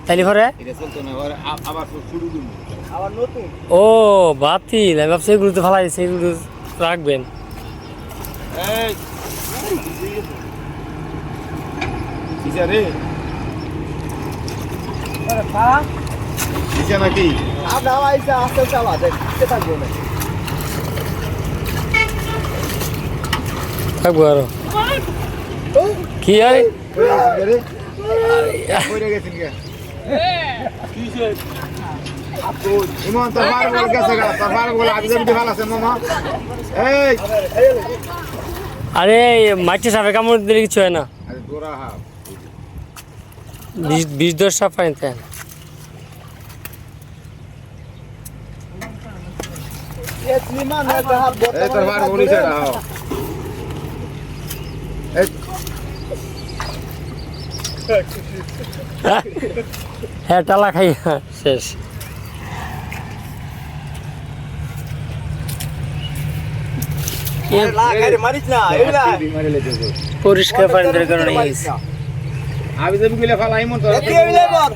তাইলে ঘরে এটা চলতো না আবার শুরু দিন আবার নতুন ও বাতিল আমি ভাবছি এগুলো তো ফেলাইছে এগুলো রাখবেন এই কিসে রে কিসে নাকি আমরা আইসা আস্তে চালা দেখ কে থাকবো না থাকবো আরো কি আরে কইরে গেছেন কে ইমন তোর বার বল গেছে গা তোর বার বল আগে যদি ভালো আছে মামা এই আরে মাটি সাপে কামড় দিলে কিছু হয় না আরে গোরা হা 20-10 সাপ পাইতে এ স্লিমান একটা হাত এই তোর বার বলি ছাড়া হও এই হ্যাঁ টালা খাই শেষ মারিস না এইলা বিমারি লেগে পরিষ্কার পানি বের করে নিয়ে গেছি আবি যে গিলে ফালাই মন তোর এতে এইলা বল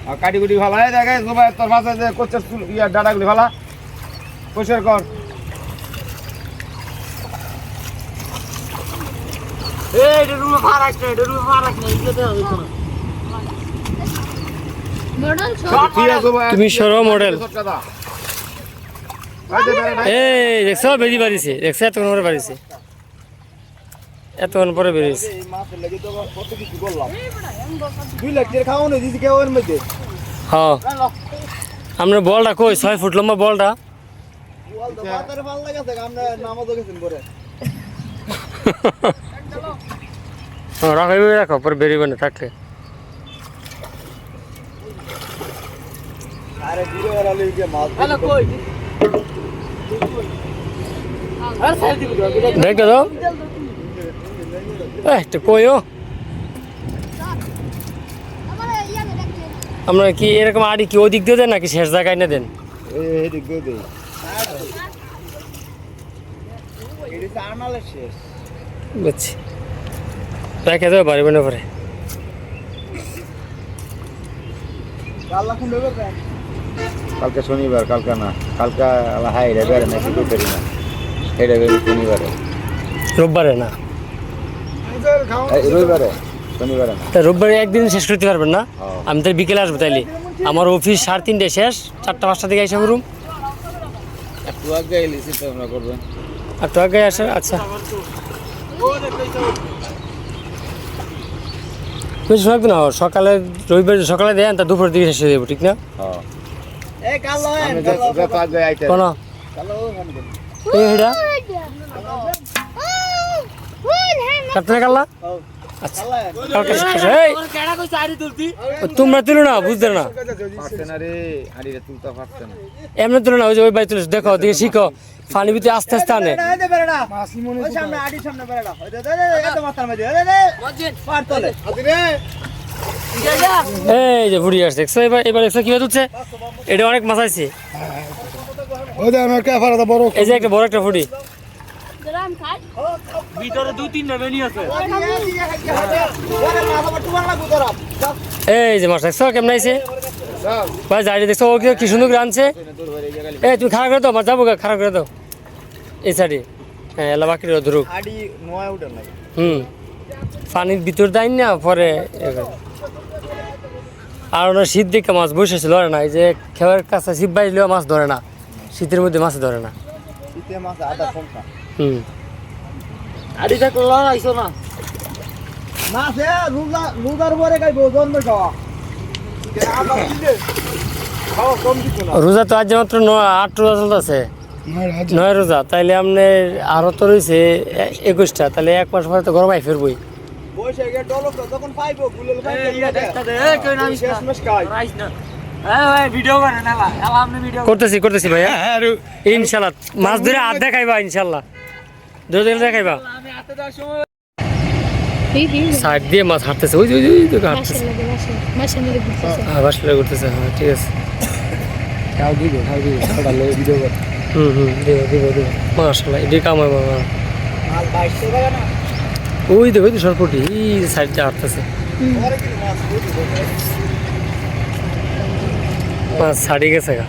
আর কাটি কুটি ফালাই দেখে সবাই তোর পাশে যে কোচের ইয়া ডাডা গুলি ফালা পরিষ্কার কর এই এটা রুমে ফারাক না এটা রুমে ফারাক না এটা দেওয়া হইতো না ঠিক আছে ভাই তুমি সরো মডেল দাদা এই দেখছো বেদি বাড়িছে দেখছো এতক্ষণ পরে বাড়িছে এতক্ষণ পরে বেরিয়েছে এই মাছের লাগি তো কত কিছু করলাম 2 লাখ টাকা খাওয়ানো দিছি কেউ এর মধ্যে হ্যাঁ আমরা বলটা কই 6 ফুট লম্বা বলটা বল তো মাথার ভাল লাগাছে আমরা নামাজও গেছেন করে রাখাইবে রাখো পরে বেরিবে না থাকলে আরে ভিডিও এর লাগি মাছ হ্যালো কই আর সাইড দিবি দেখ দাও তো কইও আমরা কি এরকম আড়ি কি ওদিক দিয়ে দেন নাকি শেষ জায়গায় না দেন এই দিক দে এটা আনালে শেষ বুঝছি রেখে দেবো পারবে না পরে আল্লাহ কোন দেবে কালকে শনিবার কালকে না কালকে আলা হাই রে বেরে না কিছু করি না এটা বেরে শনিবারে রোববারে না এই রবিবারে শনিবারে না তা রোববারে একদিন শেষ করতে পারবেন না হ্যাঁ। আমি তাই বিকেলে আসবো তাইলে আমার অফিস 3:30 শেষ 4টা-5টা দিকে এসে রুম একটু আগে এলিছি তো আমরা করবেন আর তো আগে আসে আচ্ছা বেশি সময় না সকালে রবিবার সকালে দেন তা দুপুরের দিকে শেষ হয়ে যাবো ঠিক না হ্যাঁ এই কালো আমি যত আগে আইতে কোন কালো এইটা কাটতে কাটলা আচ্ছা কালকে শেষ। এই কেডা কই চারি তুলতি তোমরা তুলো না বুঝতে না পারছে না রে আড়িরে তুলতে পারছে না এমনি তুলো না ওই যে ওই বাই তুলে দেখো দিকে শিখো পানি ভিতরে আস্তে আস্তে আনে দে বেড়া মাসি মনে ওই সামনে আড়ি সামনে বেড়া ওই দে এত মাথার মধ্যে দে দে মজিদ পার তোলে আদিরে এই যে বুড়ি আসছে দেখছো এবার দেখছো কিভাবে তুলছে এটা অনেক মাছ আছে ওই যে আমার ক্যাফারা তো বড় এই যে একটা বড় একটা ফুড়ি ভিতরে 2-3 টা বেনি আছে ওরে মাথা টুয়ার লাগু তোরা এই যে মাছ দেখছো কেমন আইছে ভাই যাই দেখছো ও কি সুন্দর করে আনছে এই তুমি খারাপ করে দাও মাছ যাবো খারাপ করে দাও এই সাইডে হ্যাঁ এলা বাকি ধরুক আড়ি নয় উঠে নাই পানির ভিতর দেয় না পরে আর ওনার শীত দিকে মাছ বসেছিল ধরে না এই যে খেয়ার কাছে শীত বাইলেও মাছ ধরে না শীতের মধ্যে মাছ ধরে না শীতে মাছ আদা সংখ্যা আড়ি থাকলো লাগাইছো না মাছ এ রুদার পরে খাইবো জন্ম খাওয়া খাওয়া কম দিত না রোজা তো আজ মাত্র 8 রোজা চলতেছে 9 রোজা তাইলে আপনার আরো তো রয়েছে 21টা তাহলে 1 মাস পরে তো গরমাই ফিরবই বসে গে ডলক যখন পাইবো গুলেল এই দেখতা দে কই নামিস না শেষ মাস খাই রাইস না এই ভাই ভিডিও করে না এলা আপনি ভিডিও করতেছি ভাইয়া ইনশাআল্লাহ মাছ ধরে হাত দেখাইবা ইনশাআল্লাহ ধরে দেখলে দেখাইবা আমি হাতে দেওয়ার সময় সাইড দিয়ে মাছ হাঁটতেছে ওই যে ওই তোকে হাঁটতেছে বাসলে করতেছে হ্যাঁ ঠিক আছে খাও দিবে ওটা লই ভিডিও কর দিব মাশাআল্লাহ এদিকে কামাই বাবা মাল 22 টাকা না ওই দেখো তো সরপটি এই সাইড দিয়ে হাঁটতেছে পরে কিন্তু মাছ মাছ ছাড়ি গেছে গা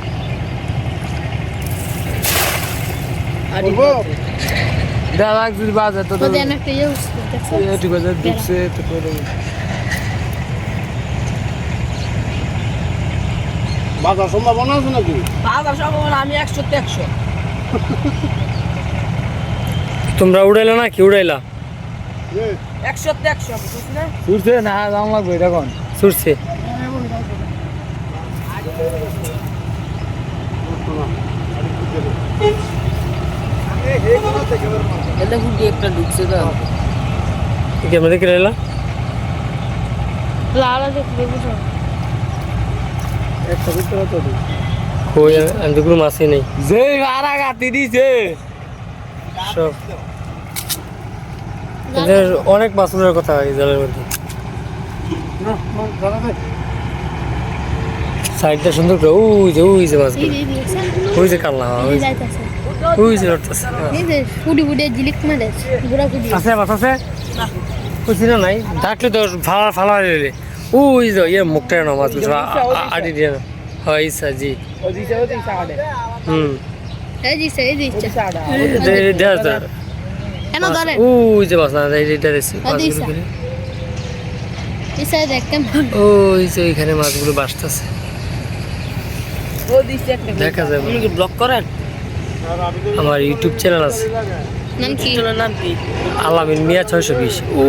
দাঁড়াক যদি বাজার তো একটু বাজার ঢুকছে তো করে বাজার সম্ভাবনা আছে নাকি আমি 100 তোমরা উড়াইলা না কি উড়াইলা 100 বুঝছিস না ঘুরছে না দাম লাগবে এখন ছুটছে এটা ফুটি একটা ঢুকছে তো ক্যামেরা দেখে রাইলা লালা দেখবে বুঝো একটা করতে হতো কই আমি তো কোনো মাছই নেই যে আরা গাতি দিছে সব এদের অনেক মাছ উড়ার কথা এই জালের মধ্যে সাইডটা সুন্দর করে ওই যে মাছগুলো ওই যে কাল্লা ওই যে লড়তেছে ফুটি ফুটি জিলিক মারে গুড়া ফুটি আছে মাছ আছে বুঝছি না নাই ডাকলে তো ফালা ফালা রে ওই যে ইয়ে মুখটা না মাছ আড়ি দিয়ে না হয় ইসা জি ওদিকে আড়ে হুম এই দিছে কেন ধরে ওই যে মাছ না এইটা রেসি ইসা দেখেন ওই যে এখানে মাছগুলো বাসতেছে ও দিছে একটা দেখা যাবে আপনি কি ব্লক করেন আমার ইউটিউব চ্যানেল আছে নাম কি নাম কি আলামিন মিয়া 620 ও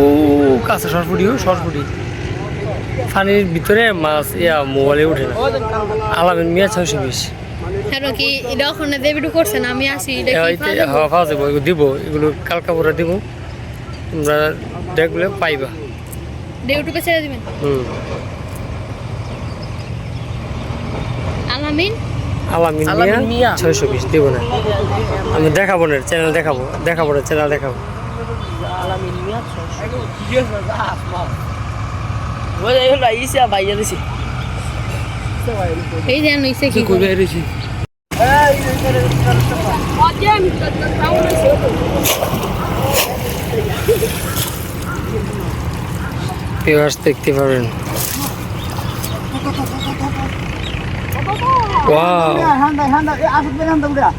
কাছে সরপুটি পানির ভিতরে মাছ মোবাইলে উঠে না আলামিন মিয়া 620 কেন কি এটা ওখানে দেবিটু করছেন আমি আসি এটা কি পাওয়া যাবো এগুলো দিব এগুলো কালকা পরে দিব তোমরা দেখলে পাইবা দেবিটুকে ছেড়ে দিবেন আলামিন মিয়া 620 দিব না আমি দেখাবো না চ্যানেল দেখাবো না চ্যানেল দেখাবো আলামিন মিয়া 600 ওই হলো ইসা ভাইয়া দিছি এই যে নইছে কি কই বেরিয়েছি পেঁয়াজ দেখতে পারেন ওয়াও হান্দা আসুক বের হান্দা উড়া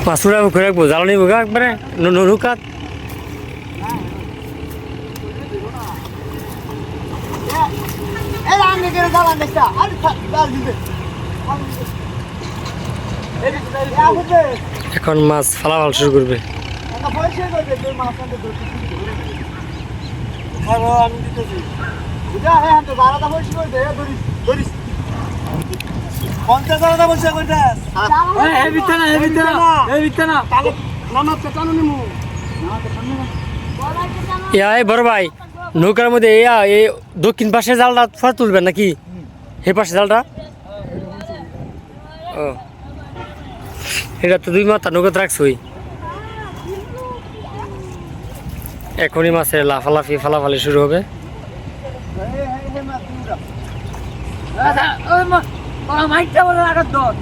মাছুরা মুখে রাখবো জ্বালানি মুখে একবারে নৌকাত এই আমি গেলে দাঁড়ান দেখটা আরে দাঁড় দিবে এখন মাছ ফালাফাল শুরু করবে আমি দিতেছি বুঝা হ্যাঁ তো দাঁড়াটা বসে করে দে ধরিস 50 দাঁড়াটা বসে করে দে এই বিতে না তাহলে নামাজ কেন নিমু এই বড় ভাই নৌকার মধ্যে এই দক্ষিণ পাশে জালটা ফর তুলবেন নাকি হে পাশে জালটা ও এটা তো 2 মাথা নৌকাতে রাখছই এখনই মাছের লাফালাফি ফালাফালি শুরু হবে মাইকটা বলে আগাত দর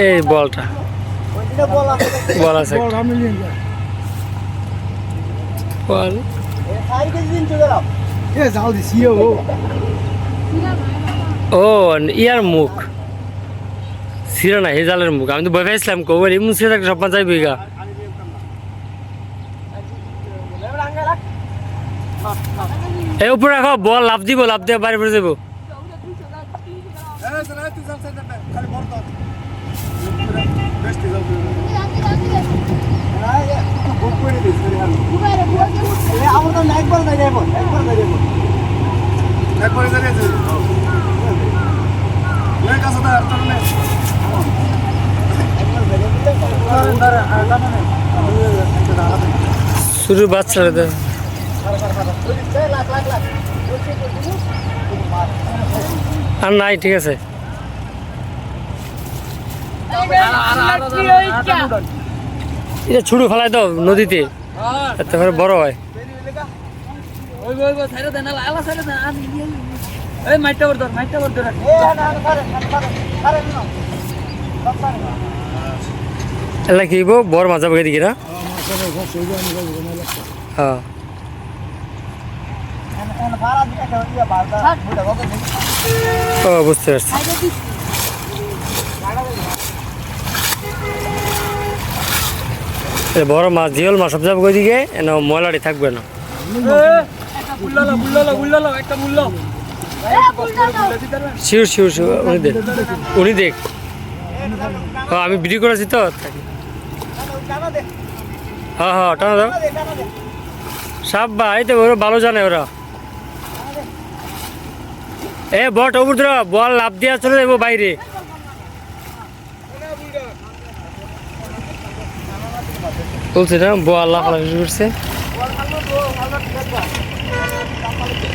এই বলটা বল আছে বল ও ইয়ার মুখ ছিল না হে জালের মুখ আমি তো ভয় পাইছিলাম কবর এমন ছিল সব মাছ যাইবে গা এই উপরে রাখো বল লাভ দিয়ে বাড়ি পড়ে যাবো একবার শুরু বাচ্চারা দেয় আর নাই, ঠিক আছে। এটা ছুড়ু ফেলায় তো নদীতে, তারপরে বড় হয়। এলা কি বড় মাছ যাবো এদিকে না? হ্যাঁ ও বুঝতে পারছি। বড় মাছ জিওল মাছ সব যাবো ওইদিকে, ময়লাটি থাকবে না। শিওর শিওর শিওর, উনি দেখ হ্যাঁ, আমি ভিডিও করেছি তো। হ্যাঁ হ্যাঁ, টানা দাও। সাপ বা এই তো ওরা ভালো জানে ওরা। এ বট উপর বল লাভ দিয়ে চলে যাবো বাইরে। বলছে না বল লাফালাফি করছে।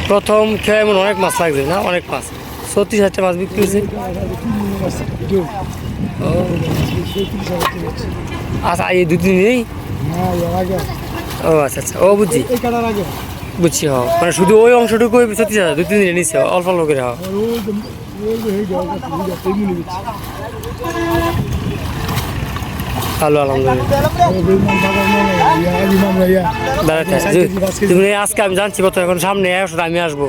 প্রথম খেয়ে এমন অনেক মাছ লাগছে না, অনেক মাছ 36-60টা মাছ বিক্রি হয়েছে। আচ্ছা এই 2-3 দিনেই? ও আচ্ছা আচ্ছা, ও বুঝছি বুঝছি। হ মানে শুধু ওই অংশটুকু 36,000 2-3 দিনে নিচ্ছে, অল্প অল্প করে। হ্যাঁ ভালো, আলহামদুলিল্লাহ। দাঁড়াতে তুমি আজকে আমি জানছি কত, এখন সামনে আসো, আমি আসবো।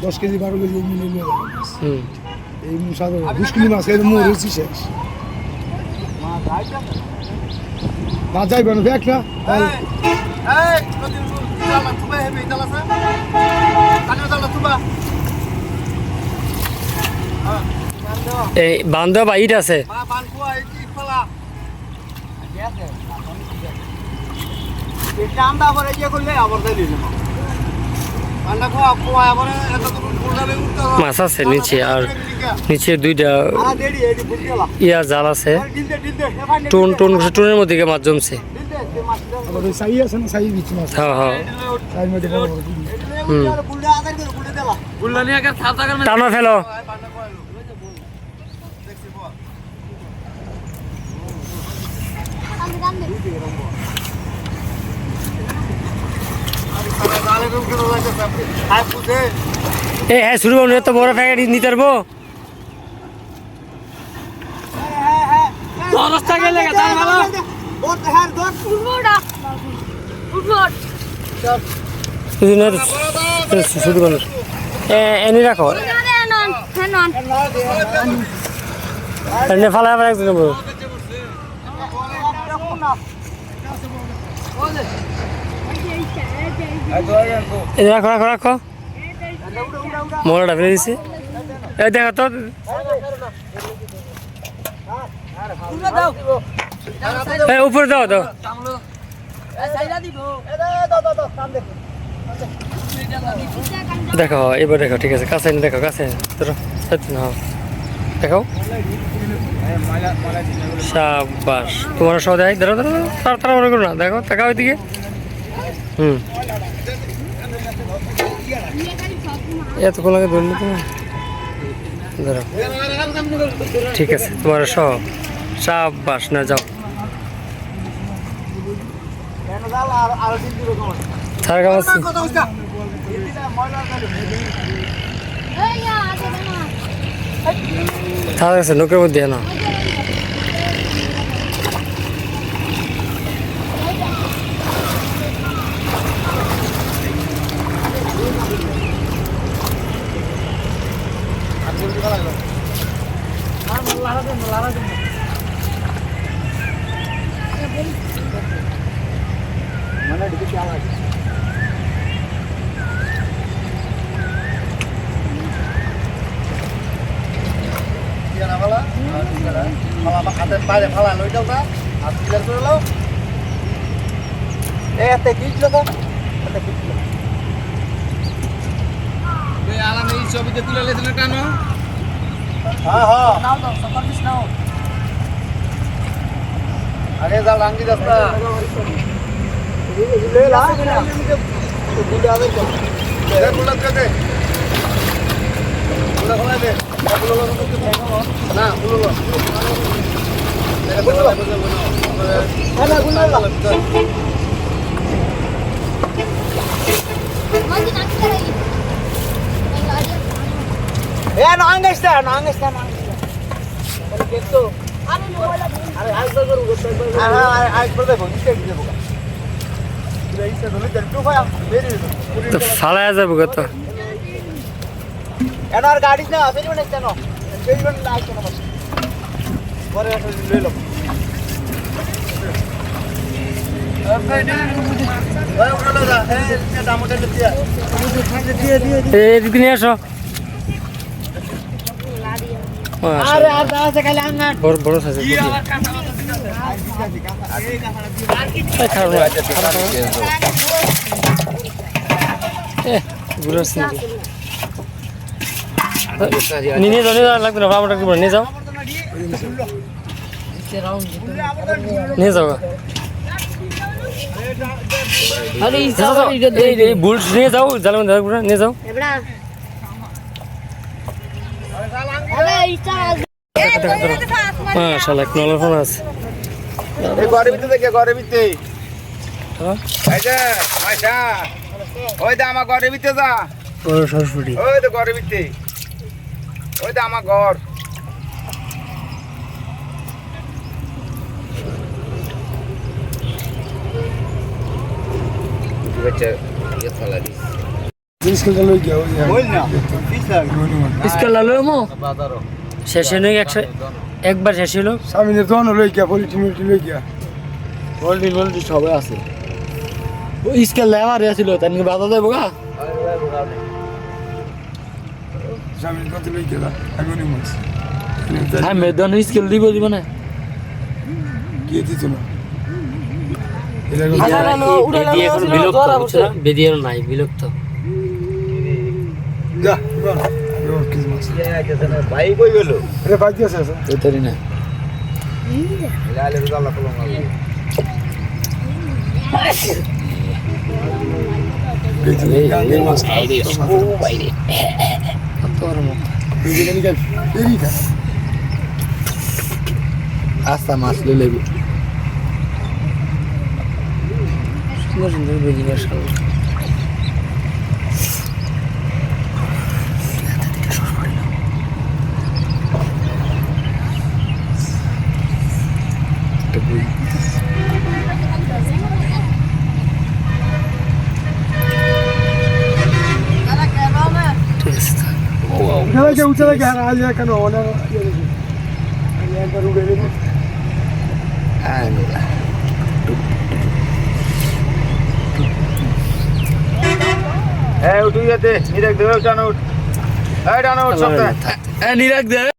10 কেজি 12 কেজি হুম এই মুসাদা 20 কেজি মাছ এই মোর হইছে শেষ। না যাইবে না দেখ না। এই নদীর জালা তুমি হেবে জালাসা কানে জালা তুমি। এই বান্ধব বা ইট আছে। বানকুয়া ইট ফলা এটা আমরা আবার এই করলে আবার যাই দিলাম। বান্ডা কোয়া কোয়া আবার এত দূর গুললে উঠতে হবে। মাছ আছে নিচে, আর নিচে 2টা ইয়া জাল আছে। টুনের মধ্যে মাছ জমছে। হ্যাঁ হ্যাঁ টানা ফেলো। এ হ্যাঁ শুরু করুন, এত বড় প্যাকেট নিতে পারবো? শুরু করুন, এনে রাখো। এনে ফালা আবার একজন নেবো। রাখো রাখো রাখো, মোড়াটা ফেলে দিছি। এই দেখো তো, উপরে দাও দাও। দেখো এবার দেখো, ঠিক আছে কাছে দেখো, কাছে দেখো। সাবাস, তোমার সব দেখ। ধরো ধরো, তাড়াতাড়ি মনে করো না, দেখো টাকা ওইদিকে। হুম এতক্ষণ লাগে ধরলে তুমি। ধরো ঠিক আছে, তোমার সব সাবাস। না যাও থাক, আছে লোকের মধ্যে না। হাতের বাইরে ফালা লই যাও তা আর ক্লিয়ার করে লাও। এতে কি লোক এতে কি লোক এই আলাম এই ছবিতে তুলে লেছেন কেন? হ্যাঁ হ্যাঁ নাও দাও, সকাল মিস নাও। আরে জাল রাঙ্গি রাস্তা তো ফালায়া যাবো কত গাড়ি না বেরিবেন কেন বেরিবেন না কেন পরে লইলাম এদিকে নিয়ে আসো বড় বড় সাইজের নিয়ে যাও লাগবে না বাবাটা নিয়ে যাও নিয়ে যাও বুলস নিয়ে যাও জালের মধ্যে নিয়ে যাও মাশাআল্লাহ এক নলার ফোন আছে ঘরের ভিতরে দেখে ঘরের ভিতরে এই যে মাইশা ওই দে আমার ঘরের ভিতরে যা বড় সরস্বতী ওই তো ঘরের ভিতরে ওই তো আমার ঘর স্কুল লালো মো শেষ হয়ে গেছে একবার শেষ হলো সামনে তো লই গিয়া পলিটিন লই গিয়া বলটি সবাই আছে ও স্কেল লেবার আছিল তাই বাধা দেবো গা সামনে কত লই গিয়া আমি নি মাস হ্যাঁ মেদন স্কেল দিব না কি দিত না বেদি এখন বিলুপ্ত বুঝছো বেদি আর নাই বিলুপ্ত যা ওর কি মাস ভাই কই গেল আরে বাকি আছে তোরই না লালে আল্লাহ কলম গাঙ্গের মাছ বাইরে তোর মত বিজেনি গেল এরিকা আস্তা মাছ লইলে সুন্দর সুন্দর বেদি মাশাআল্লাহ que usted que hará que no no উঠি যেতে নিরাক দেবে টানো উঠ এই টানো উঠ সপ্তাহ নিরাক দে